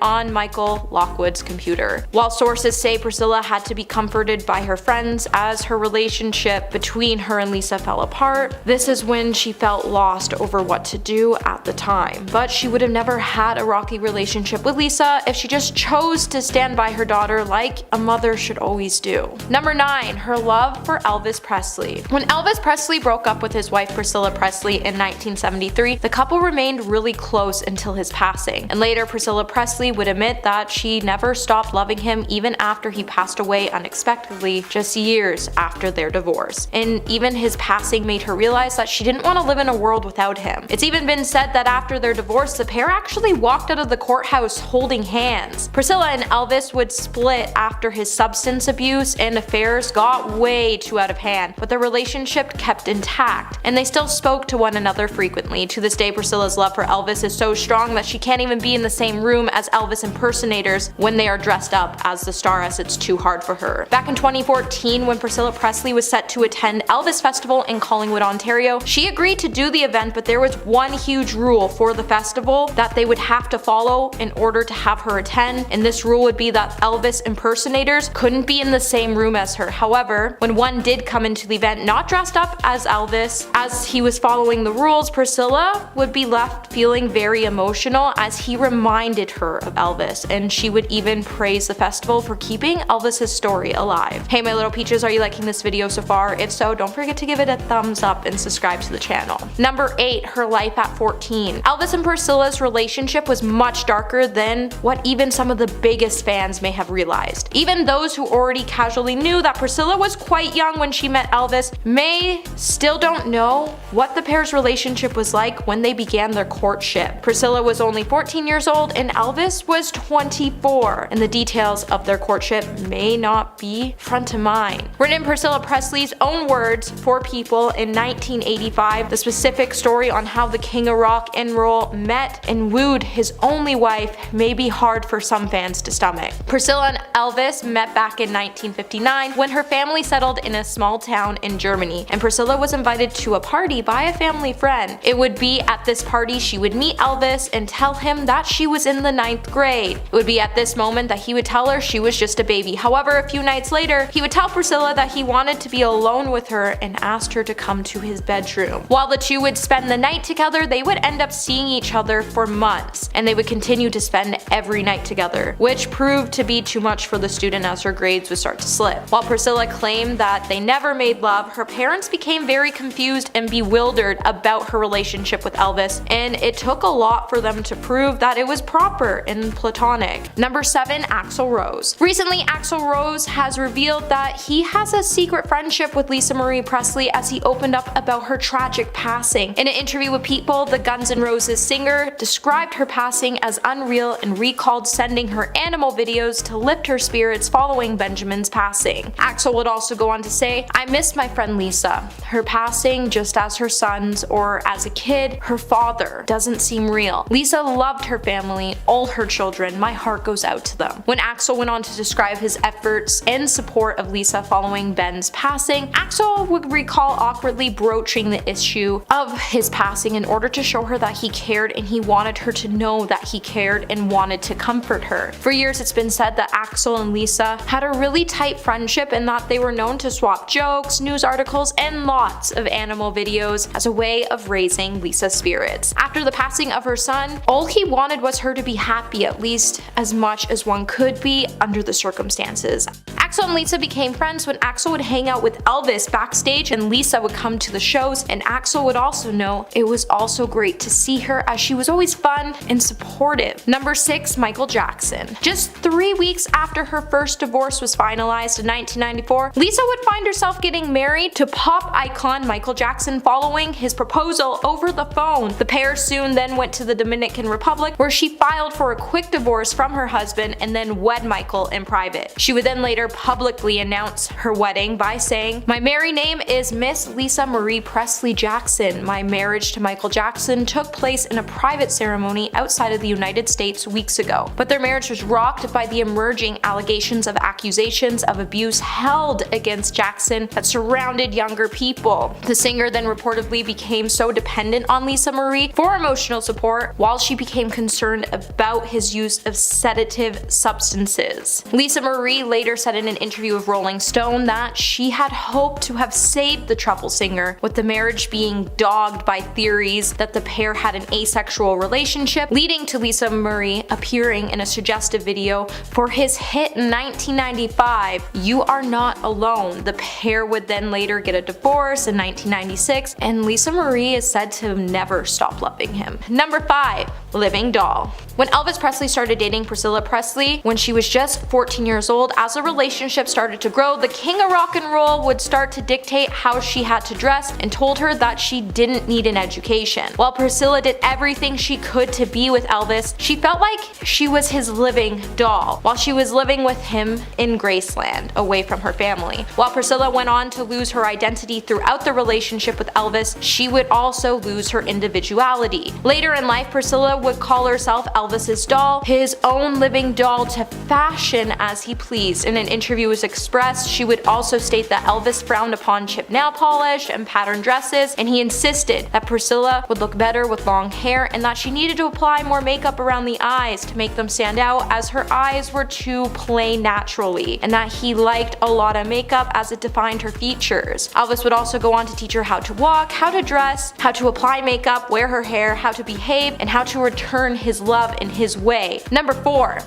on Michael Lockwood's computer. While sources say Priscilla had to be comforted by her friends as her relationship between her and Lisa fell apart, this is when she felt lost over what to do at the time. But she would have never had a rocky relationship with Lisa if she just chose to stand by her daughter like a mother should always do. Number 9. Her love for Elvis Presley. When Elvis Presley broke up with his wife Priscilla Presley in 1973, the couple remained really close until his passing, and later Priscilla Presley would admit that she never stopped loving him even after he passed away unexpectedly just years after their divorce. And even his passing made her realize that she didn't want to live in a world without him. It's even been said that after their divorce, the pair actually walked out of the courthouse holding hands. Priscilla and Elvis would split after his substance abuse and affairs got way too out of hand, but their relationship kept intact, and they still spoke to one another frequently. To this day, Priscilla's love for Elvis is so strong that she can't even be in the same room as Elvis impersonators when they are dressed up as the star, as it's too hard for her. Back in 2014, when Priscilla Presley was set to attend Elvis Festival in Collingwood, Ontario, she agreed to do the event, but there was one huge rule for the festival that they would have to follow in order to have her attend, and this rule would be that Elvis impersonators couldn't be in the same room as her. However, when one did come into the event not dressed up as Elvis, as he was following the rules, Priscilla would be left feeling very emotional as he reminded her of Elvis, and she would even praise the festival for keeping Elvis's story alive. Hey my little peaches, are you liking this video so far? If so, don't forget to give it a thumbs up and subscribe to the channel. Number 8. Her life at 14. Elvis and Priscilla's relationship was much darker than what even some of the biggest fans may have realized. Even those who already casually knew that Priscilla was quite young when she met Elvis may still don't know what the pair's relationship was like when they began their courtship. Priscilla was only 14 years old and Elvis was 24, and the details of their courtship may not be front of mind. Written in Priscilla Presley's own words for People in 1985, the specific story on how the king of rock and roll met and wooed his only wife may be hard for some fans to stomach. Priscilla and Elvis met back in 1959 when her family settled in a small town in Germany, and Priscilla was invited to a party by a family friend. It would be at this party she would meet Elvis and tell him that she was in the 9th grade. It would be at this moment that he would tell her she was just a baby. However, a few nights later, he would tell Priscilla that he wanted to be alone with her and asked her to come to his bedroom. While the two would spend the night together, they would end up seeing each other for months, and they would continue to spend every night together, which proved to be too much for the student as her grades would start to slip. While Priscilla claimed that they never made love, her parents became very confused and bewildered about her relationship with Elvis, and it took a lot for them to prove that it was proper and platonic. Number 7. Axl Rose. Recently, Axl Rose has revealed that he has a secret friendship with Lisa Marie Presley as he opened up about her tragic passing. In an interview with People, the Guns N' Roses singer described her passing as unreal and recalled sending her animal videos to lift her spirits following Benjamin's passing. Axl would also go on to say, "I miss my friend Lisa. Her passing, just as her son's or as a kid, her father, doesn't seem real. Lisa loved her family, all her her children. My heart goes out to them. When Axl went on to describe his efforts and support of Lisa following Ben's passing, Axl would recall awkwardly broaching the issue of his passing in order to show her that he cared, and he wanted her to know that he cared and wanted to comfort her. For years it's been said that Axl and Lisa had a really tight friendship and that they were known to swap jokes, news articles, and lots of animal videos as a way of raising Lisa's spirits. After the passing of her son, all he wanted was her to be happy, at least as much as one could be under the circumstances. Axl and Lisa became friends when Axl would hang out with Elvis backstage and Lisa would come to the shows, and Axl would also know it was also great to see her as she was always fun and supportive. Number 6. Michael Jackson. Just 3 weeks after her first divorce was finalized in 1994, Lisa would find herself getting married to pop icon Michael Jackson following his proposal over the phone. The pair soon then went to the Dominican Republic, where she filed for a quick divorce from her husband and then wed Michael in private. She would then later publicly announce her wedding by saying, "My married name is Miss Lisa Marie Presley Jackson. My marriage to Michael Jackson took place in a private ceremony outside of the United States weeks ago, but their marriage was rocked by the emerging allegations of accusations of abuse held against Jackson that surrounded younger people." The singer then reportedly became so dependent on Lisa Marie for emotional support while she became concerned about his use of sedative substances. Lisa Marie later said in an interview with Rolling Stone that she had hoped to have saved the trouble singer, with the marriage being dogged by theories that the pair had an asexual relationship, leading to Lisa Marie appearing in a suggestive video for his hit in 1995, "You Are Not Alone." The pair would then later get a divorce in 1996, and Lisa Marie is said to never stop loving him. Number 5. Living Doll. When Elvis Presley started dating Priscilla Presley when she was just 14 years old, as the relationship started to grow, the king of rock and roll would start to dictate how she had to dress and told her that she didn't need an education. While Priscilla did everything she could to be with Elvis, she felt like she was his living doll while she was living with him in Graceland, away from her family. While Priscilla went on to lose her identity throughout the relationship with Elvis, she would also lose her individuality. Later in life, Priscilla would call herself Elvis's doll, his own living doll to fashion as he pleased. In an interview was expressed, she would also state that Elvis frowned upon chip nail polish and patterned dresses, and he insisted that Priscilla would look better with long hair and that she needed to apply more makeup around the eyes to make them stand out, as her eyes were too plain naturally, and that he liked a lot of makeup as it defined her features. Elvis would also go on to teach her how to walk, how to dress, how to apply makeup, wear her hair, how to behave, and how to return his love in his way. Number 4.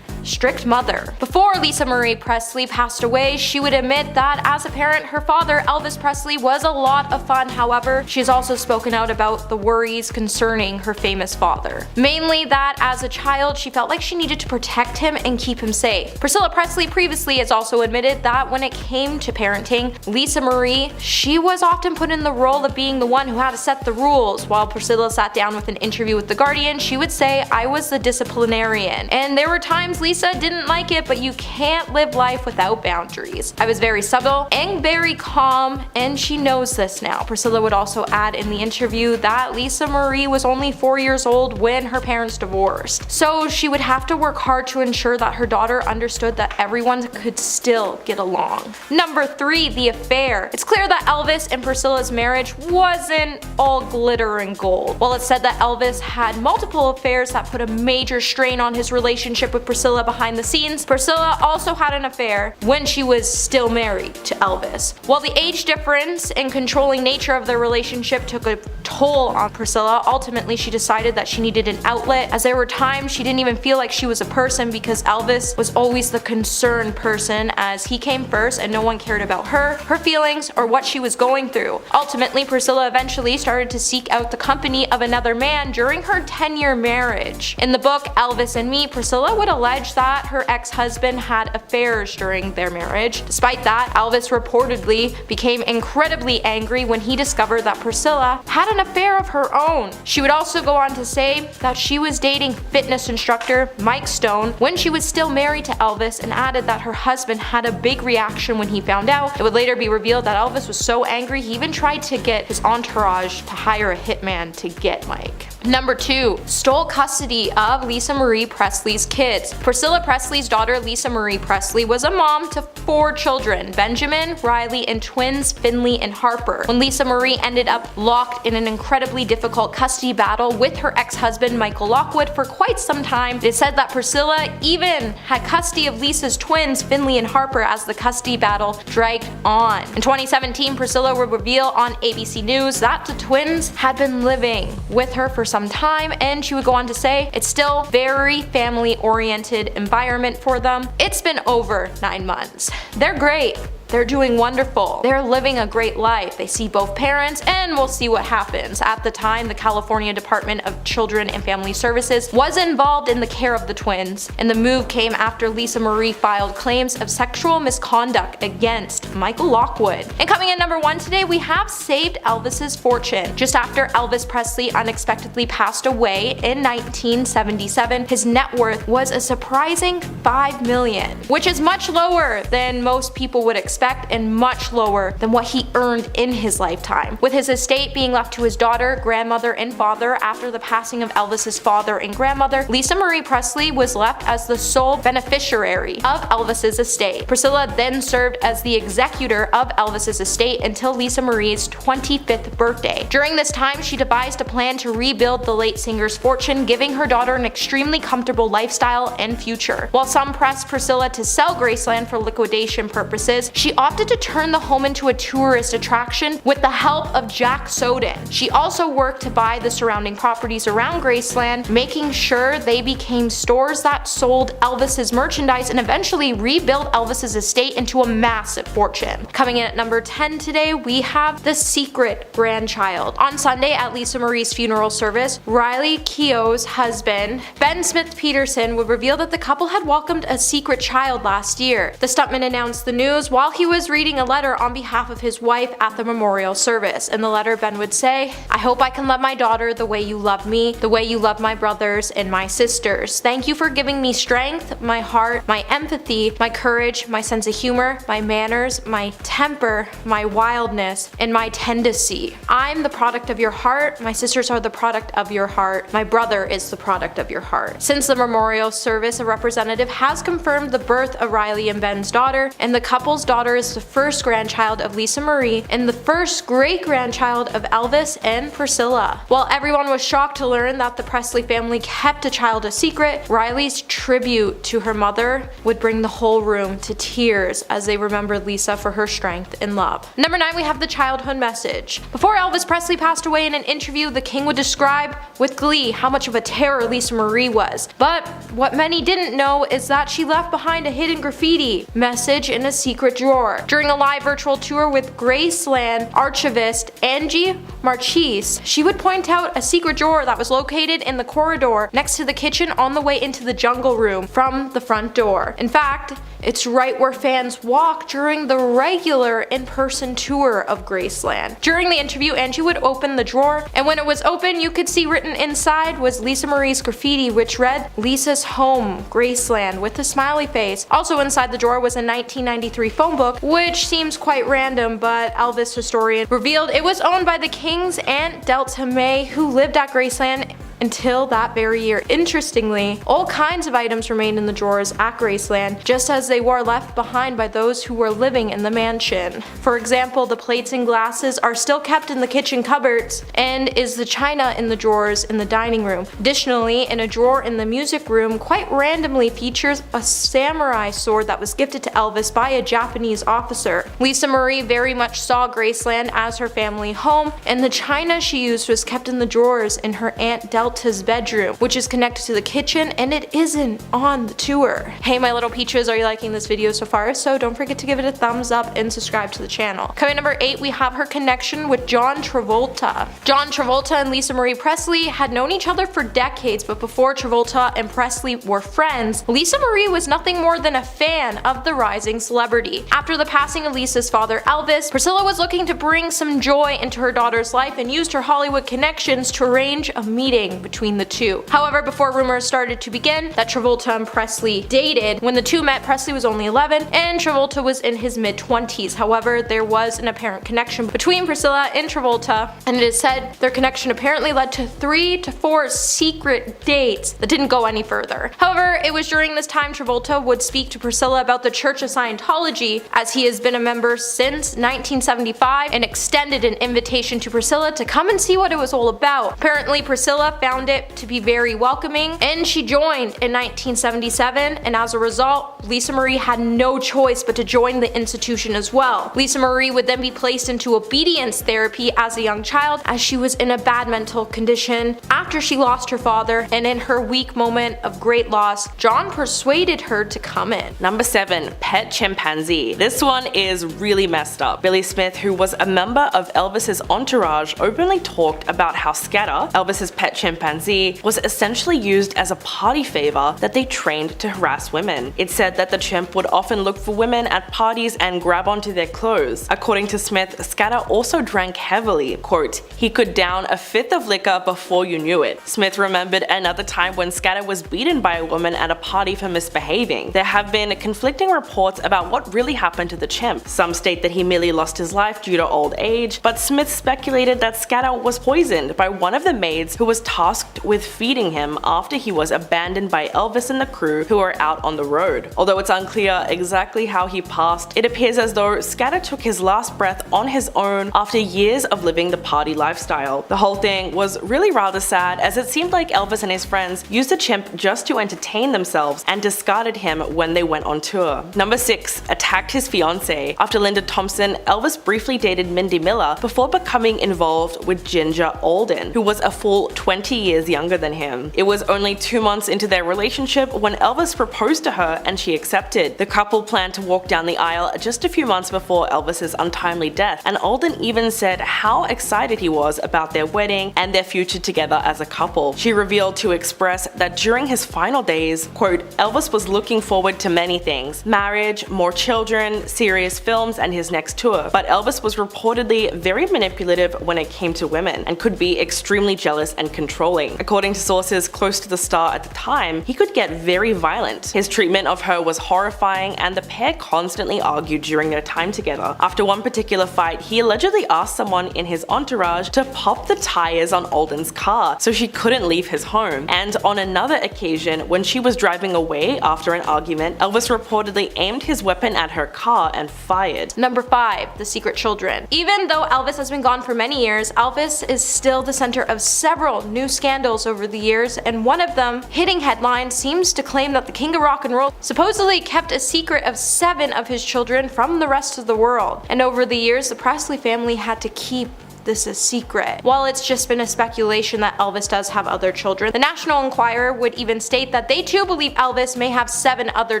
Strict mother. Before Lisa Marie Presley passed away, she would admit that as a parent, her father, Elvis Presley, was a lot of fun. However, she has also spoken out about the worries concerning her famous father. Mainly that as a child, she felt like she needed to protect him and keep him safe. Priscilla Presley previously has also admitted that when it came to parenting Lisa Marie, she was often put in the role of being the one who had to set the rules. While Priscilla sat down with an interview with The Guardian, she would say, "I was the disciplinarian, and there were times Lisa didn't like it, but you can't live life without boundaries. I was very subtle and very calm, and she knows this now." Priscilla would also add in the interview that Lisa Marie was only 4 years old when her parents divorced, so she would have to work hard to ensure that her daughter understood that everyone could still get along. Number 3. The affair. It's clear that Elvis and Priscilla's marriage wasn't all glitter and gold. While it's said that Elvis had multiple affairs that put a major strain on his relationship with Priscilla behind the scenes, Priscilla also had an affair when she was still married to Elvis. While the age difference and controlling nature of their relationship took a toll on Priscilla, ultimately she decided that she needed an outlet, as there were times she didn't even feel like she was a person because Elvis was always the concerned person, as he came first and no one cared about her feelings, or what she was going through. Ultimately, Priscilla eventually started to seek out the company of another man during her 10-year marriage. In the book Elvis and Me, Priscilla would allege that her ex-husband had affairs during their marriage. Despite that, Elvis reportedly became incredibly angry when he discovered that Priscilla had an affair of her own. She would also go on to say that she was dating fitness instructor Mike Stone when she was still married to Elvis, and added that her husband had a big reaction when he found out. It would later be revealed that Elvis was so angry he even tried to get his entourage to hire a hitman to get Mike. Number 2. Stole custody of Lisa Marie Presley's kids. Priscilla Presley's daughter Lisa Marie Presley was a mom to 4 children, Benjamin, Riley, and twins Finley and Harper. When Lisa Marie ended up locked in an incredibly difficult custody battle with her ex-husband Michael Lockwood for quite some time, it said that Priscilla even had custody of Lisa's twins Finley and Harper as the custody battle dragged on. In 2017, Priscilla would reveal on ABC News that the twins had been living with her for some time, and she would go on to say it's still very family-oriented environment for them. It's been over 9 months. They're great. They're doing wonderful. They're living a great life. They see both parents, and we'll see what happens. At the time, the California Department of Children and Family Services was involved in the care of the twins, and the move came after Lisa Marie filed claims of sexual misconduct against Michael Lockwood. And coming in number 1 today, we have saved Elvis's fortune. Just after Elvis Presley unexpectedly passed away in 1977, his net worth was a surprising $5 million, which is much lower than most people would expect and much lower than what he earned in his lifetime. With his estate being left to his daughter, grandmother, and father after the passing of Elvis's father and grandmother, Lisa Marie Presley was left as the sole beneficiary of Elvis's estate. Priscilla then served as the executor of Elvis's estate until Lisa Marie's 25th birthday. During this time, she devised a plan to rebuild the late singer's fortune, giving her daughter an extremely comfortable lifestyle and future. While some pressed Priscilla to sell Graceland for liquidation purposes, she opted to turn the home into a tourist attraction with the help of Jack Soden. She also worked to buy the surrounding properties around Graceland, making sure they became stores that sold Elvis's merchandise, and eventually rebuilt Elvis's estate into a massive fortune. Coming in at number 10 today, we have the secret grandchild. On Sunday at Lisa Marie's funeral service, Riley Keough's husband, Ben Smith Peterson, would reveal that the couple had welcomed a secret child last year. The stuntman announced the news while he was reading a letter on behalf of his wife at the memorial service. In the letter, Ben would say, "I hope I can love my daughter the way you love me, the way you love my brothers and my sisters. Thank you for giving me strength, my heart, my empathy, my courage, my sense of humor, my manners, my temper, my wildness, and my tendency. I'm the product of your heart, my sisters are the product of your heart, my brother is the product of your heart." Since the memorial service, a representative has confirmed the birth of Riley and Ben's daughter, and the couple's daughter is the first grandchild of Lisa Marie and the first great-grandchild of Elvis and Priscilla. While everyone was shocked to learn that the Presley family kept a child a secret, Riley's tribute to her mother would bring the whole room to tears as they remembered Lisa for her strength and love. Number 9, we have the childhood message. Before Elvis Presley passed away, in an interview, the king would describe with glee how much of a terror Lisa Marie was. But what many didn't know is that she left behind a hidden graffiti message in a secret drawer. During a live virtual tour with Graceland archivist Angie Marchese, she would point out a secret drawer that was located in the corridor next to the kitchen on the way into the jungle room from the front door. In fact, it's right where fans walk during the regular in-person tour of Graceland. During the interview, Angie would open the drawer, and when it was open, you could see written inside was Lisa Marie's graffiti, which read, "Lisa's home, Graceland," with a smiley face. Also inside the drawer was a 1993 phone book, which seems quite random, but Elvis historian revealed it was owned by the king's aunt Delta May, who lived at Graceland until that very year. Interestingly, all kinds of items remained in the drawers at Graceland, just as they were left behind by those who were living in the mansion. For example, the plates and glasses are still kept in the kitchen cupboards, and is the china in the drawers in the dining room. Additionally, in a drawer in the music room, quite randomly features a samurai sword that was gifted to Elvis by a Japanese officer. Lisa Marie very much saw Graceland as her family home, and the china she used was kept in the drawers in her aunt Delta Delta's bedroom, which is connected to the kitchen, and it isn't on the tour. Hey my little peaches, are you liking this video so far? So don't forget to give it a thumbs up and subscribe to the channel. Coming number 8, we have her connection with John Travolta. John Travolta and Lisa Marie Presley had known each other for decades, but before Travolta and Presley were friends, Lisa Marie was nothing more than a fan of the rising celebrity. After the passing of Lisa's father Elvis, Priscilla was looking to bring some joy into her daughter's life and used her Hollywood connections to arrange a meeting between the two. However, before rumors started to begin that Travolta and Presley dated, when the two met, Presley was only 11 and Travolta was in his mid-20s. However, there was an apparent connection between Priscilla and Travolta, and it is said their connection apparently led to 3 to 4 secret dates that didn't go any further. However, it was during this time Travolta would speak to Priscilla about the Church of Scientology, as he has been a member since 1975, and extended an invitation to Priscilla to come and see what it was all about. Apparently, Priscilla found it to be very welcoming, and she joined in 1977, and as a result, Lisa Marie had no choice but to join the institution as well. Lisa Marie would then be placed into obedience therapy as a young child, as she was in a bad mental condition after she lost her father, and in her weak moment of great loss, John persuaded her to come in. Number 7, pet chimpanzee. This one is really messed up. Billy Smith, who was a member of Elvis's entourage, openly talked about how Scatter, Elvis's pet chimpanzee, was essentially used as a party favor that they trained to harass women. It said that the chimp would often look for women at parties and grab onto their clothes. According to Smith, Scatter also drank heavily. Quote, "He could down a fifth of liquor before you knew it." Smith remembered another time when Scatter was beaten by a woman at a party for misbehaving. There have been conflicting reports about what really happened to the chimp. Some state that he merely lost his life due to old age, but Smith speculated that Scatter was poisoned by one of the maids who was tasked with feeding him after he was abandoned by Elvis and the crew who were out on the road. Although it's unclear exactly how he passed, it appears as though Scatter took his last breath on his own after years of living the party lifestyle. The whole thing was really rather sad, as it seemed like Elvis and his friends used the chimp just to entertain themselves and discarded him when they went on tour. Number 6, attacked his fiancée. After Linda Thompson, Elvis briefly dated Mindy Miller before becoming involved with Ginger Alden, who was a full 20 years younger than him. It was only 2 months into their relationship when Elvis proposed to her and she accepted. The couple planned to walk down the aisle just a few months before Elvis's untimely death, and Alden even said how excited he was about their wedding and their future together as a couple. She revealed to Express that during his final days, quote, "Elvis was looking forward to many things: marriage, more children, serious films, and his next tour. But Elvis was reportedly very manipulative when it came to women, and could be extremely jealous and controlling. According to sources close to the star at the time, he could get very violent. His treatment of her was horrifying, and the pair constantly argued during their time together. After one particular fight, he allegedly asked someone in his entourage to pop the tires on Alden's car so she couldn't leave his home. And on another occasion, when she was driving away after an argument, Elvis reportedly aimed his weapon at her car and fired. Number 5, the secret children. Even though Elvis has been gone for many years, Elvis is still the center of several new scandals over the years, and one of them, hitting headlines, seems to claim that the king of rock and roll supposedly kept a secret of 7 of his children from the rest of the world. And over the years, the Presley family had to keep this a secret. While it's just been a speculation that Elvis does have other children, the National Enquirer would even state that they too believe Elvis may have 7 other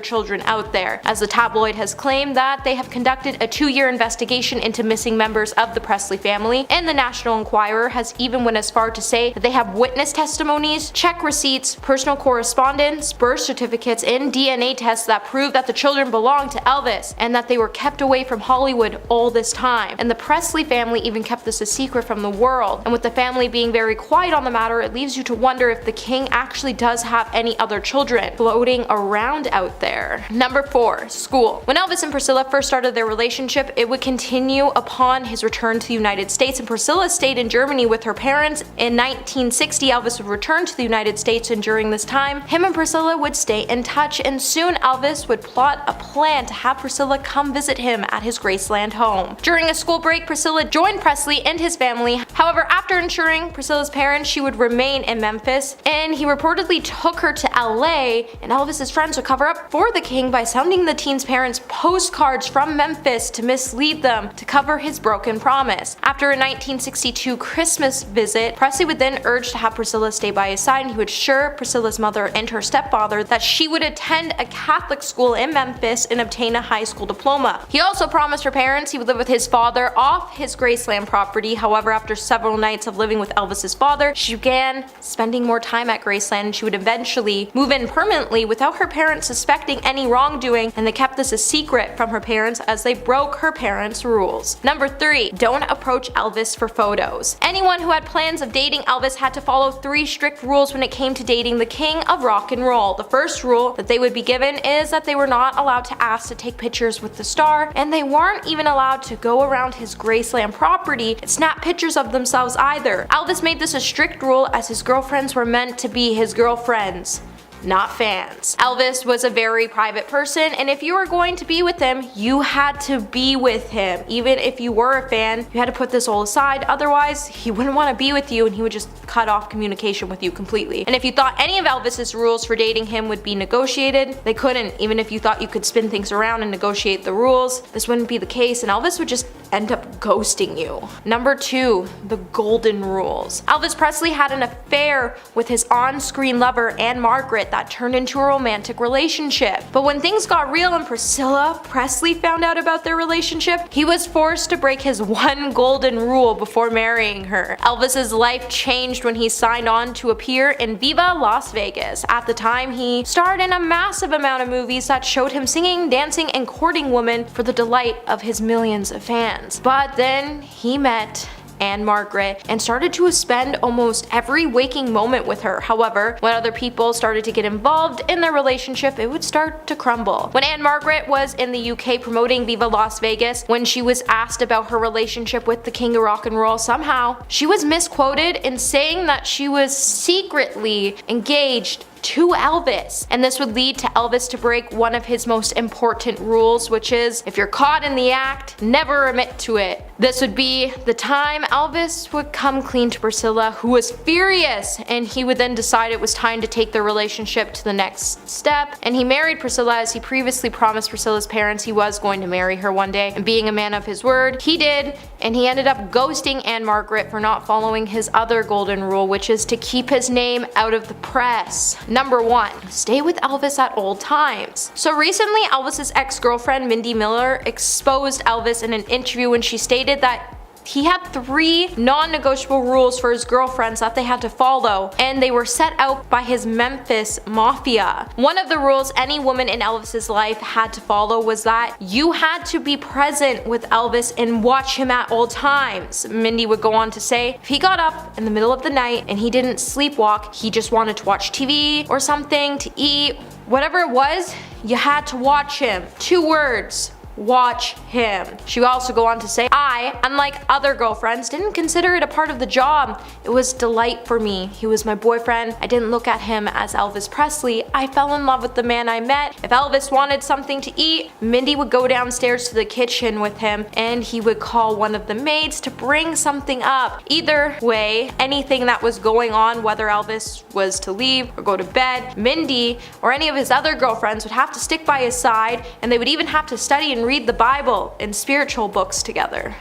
children out there, as the tabloid has claimed that they have conducted a 2-year investigation into missing members of the Presley family, and the National Enquirer has even went as far to say that they have witness testimonies, check receipts, personal correspondence, birth certificates, and DNA tests that prove that the children belong to Elvis, and that they were kept away from Hollywood all this time. And the Presley family even kept this a secret from the world, and with the family being very quiet on the matter, it leaves you to wonder if the king actually does have any other children floating around out there. Number 4, school. When Elvis and Priscilla first started their relationship, it would continue upon his return to the United States, and Priscilla stayed in Germany with her parents. In 1960, Elvis would return to the United States, and during this time, him and Priscilla would stay in touch, and soon Elvis would plot a plan to have Priscilla come visit him at his Graceland home. During a school break, Priscilla joined Presley and his family. However, after ensuring Priscilla's parents she would remain in Memphis, and he reportedly took her to LA, and Elvis's friends would cover up for the king by sending the teen's parents postcards from Memphis to mislead them to cover his broken promise. After a 1962 Christmas visit, Presley would then urge to have Priscilla stay by his side, and he would assure Priscilla's mother and her stepfather that she would attend a Catholic school in Memphis and obtain a high school diploma. He also promised her parents he would live with his father off his Graceland property. However, after several nights of living with Elvis's father, she began spending more time at Graceland, and she would eventually move in permanently without her parents suspecting any wrongdoing, and they kept this a secret from her parents as they broke her parents' rules. Number 3. Don't approach Elvis for photos. Anyone who had plans of dating Elvis had to follow 3 strict rules when it came to dating the king of rock and roll. The first rule that they would be given is that they were not allowed to ask to take pictures with the star, and they weren't even allowed to go around his Graceland property and snap pictures of themselves either. Elvis made this a strict rule as his girlfriends were meant to be his girlfriends, not fans. Elvis was a very private person, and if you were going to be with him, you had to be with him. Even if you were a fan, you had to put this all aside, otherwise he wouldn't want to be with you and he would just cut off communication with you completely. And if you thought any of Elvis's rules for dating him would be negotiated, they couldn't. Even if you thought you could spin things around and negotiate the rules, this wouldn't be the case, and Elvis would just end up ghosting you. Number 2. The golden rules. Elvis Presley had an affair with his on-screen lover Anne Margaret that turned into a romantic relationship. But when things got real and Priscilla Presley found out about their relationship, he was forced to break his one golden rule before marrying her. Elvis's life changed when he signed on to appear in Viva Las Vegas. At the time, he starred in a massive amount of movies that showed him singing, dancing, and courting women for the delight of his millions of fans. But then he met Anne Margaret and started to spend almost every waking moment with her. However, when other people started to get involved in their relationship, it would start to crumble. When Anne Margaret was in the UK promoting Viva Las Vegas, when she was asked about her relationship with the king of rock and roll, somehow she was misquoted in saying that she was secretly engaged to Elvis, and this would lead to Elvis to break one of his most important rules, which is if you're caught in the act, never admit to it. This would be the time Elvis would come clean to Priscilla, who was furious, and he would then decide it was time to take their relationship to the next step, and he married Priscilla as he previously promised Priscilla's parents he was going to marry her one day, and being a man of his word, he did, and he ended up ghosting Anne Margaret for not following his other golden rule, which is to keep his name out of the press. Number 1. Stay with Elvis at all times. So recently, Elvis's ex-girlfriend Mindy Miller exposed Elvis in an interview when she stated that he had 3 non-negotiable rules for his girlfriends that they had to follow, and they were set out by his Memphis mafia. One of the rules any woman in Elvis's life had to follow was that you had to be present with Elvis and watch him at all times. Mindy would go on to say, if he got up in the middle of the night and he didn't sleepwalk, he just wanted to watch TV or something, to eat, whatever it was, you had to watch him. 2 words. Watch him. She would also go on to say, I, unlike other girlfriends, didn't consider it a part of the job. It was delight for me. He was my boyfriend. I didn't look at him as Elvis Presley. I fell in love with the man I met. If Elvis wanted something to eat, Mindy would go downstairs to the kitchen with him, and he would call one of the maids to bring something up. Either way, anything that was going on, whether Elvis was to leave or go to bed, Mindy or any of his other girlfriends would have to stick by his side, and they would even have to study and read the Bible and spiritual books together.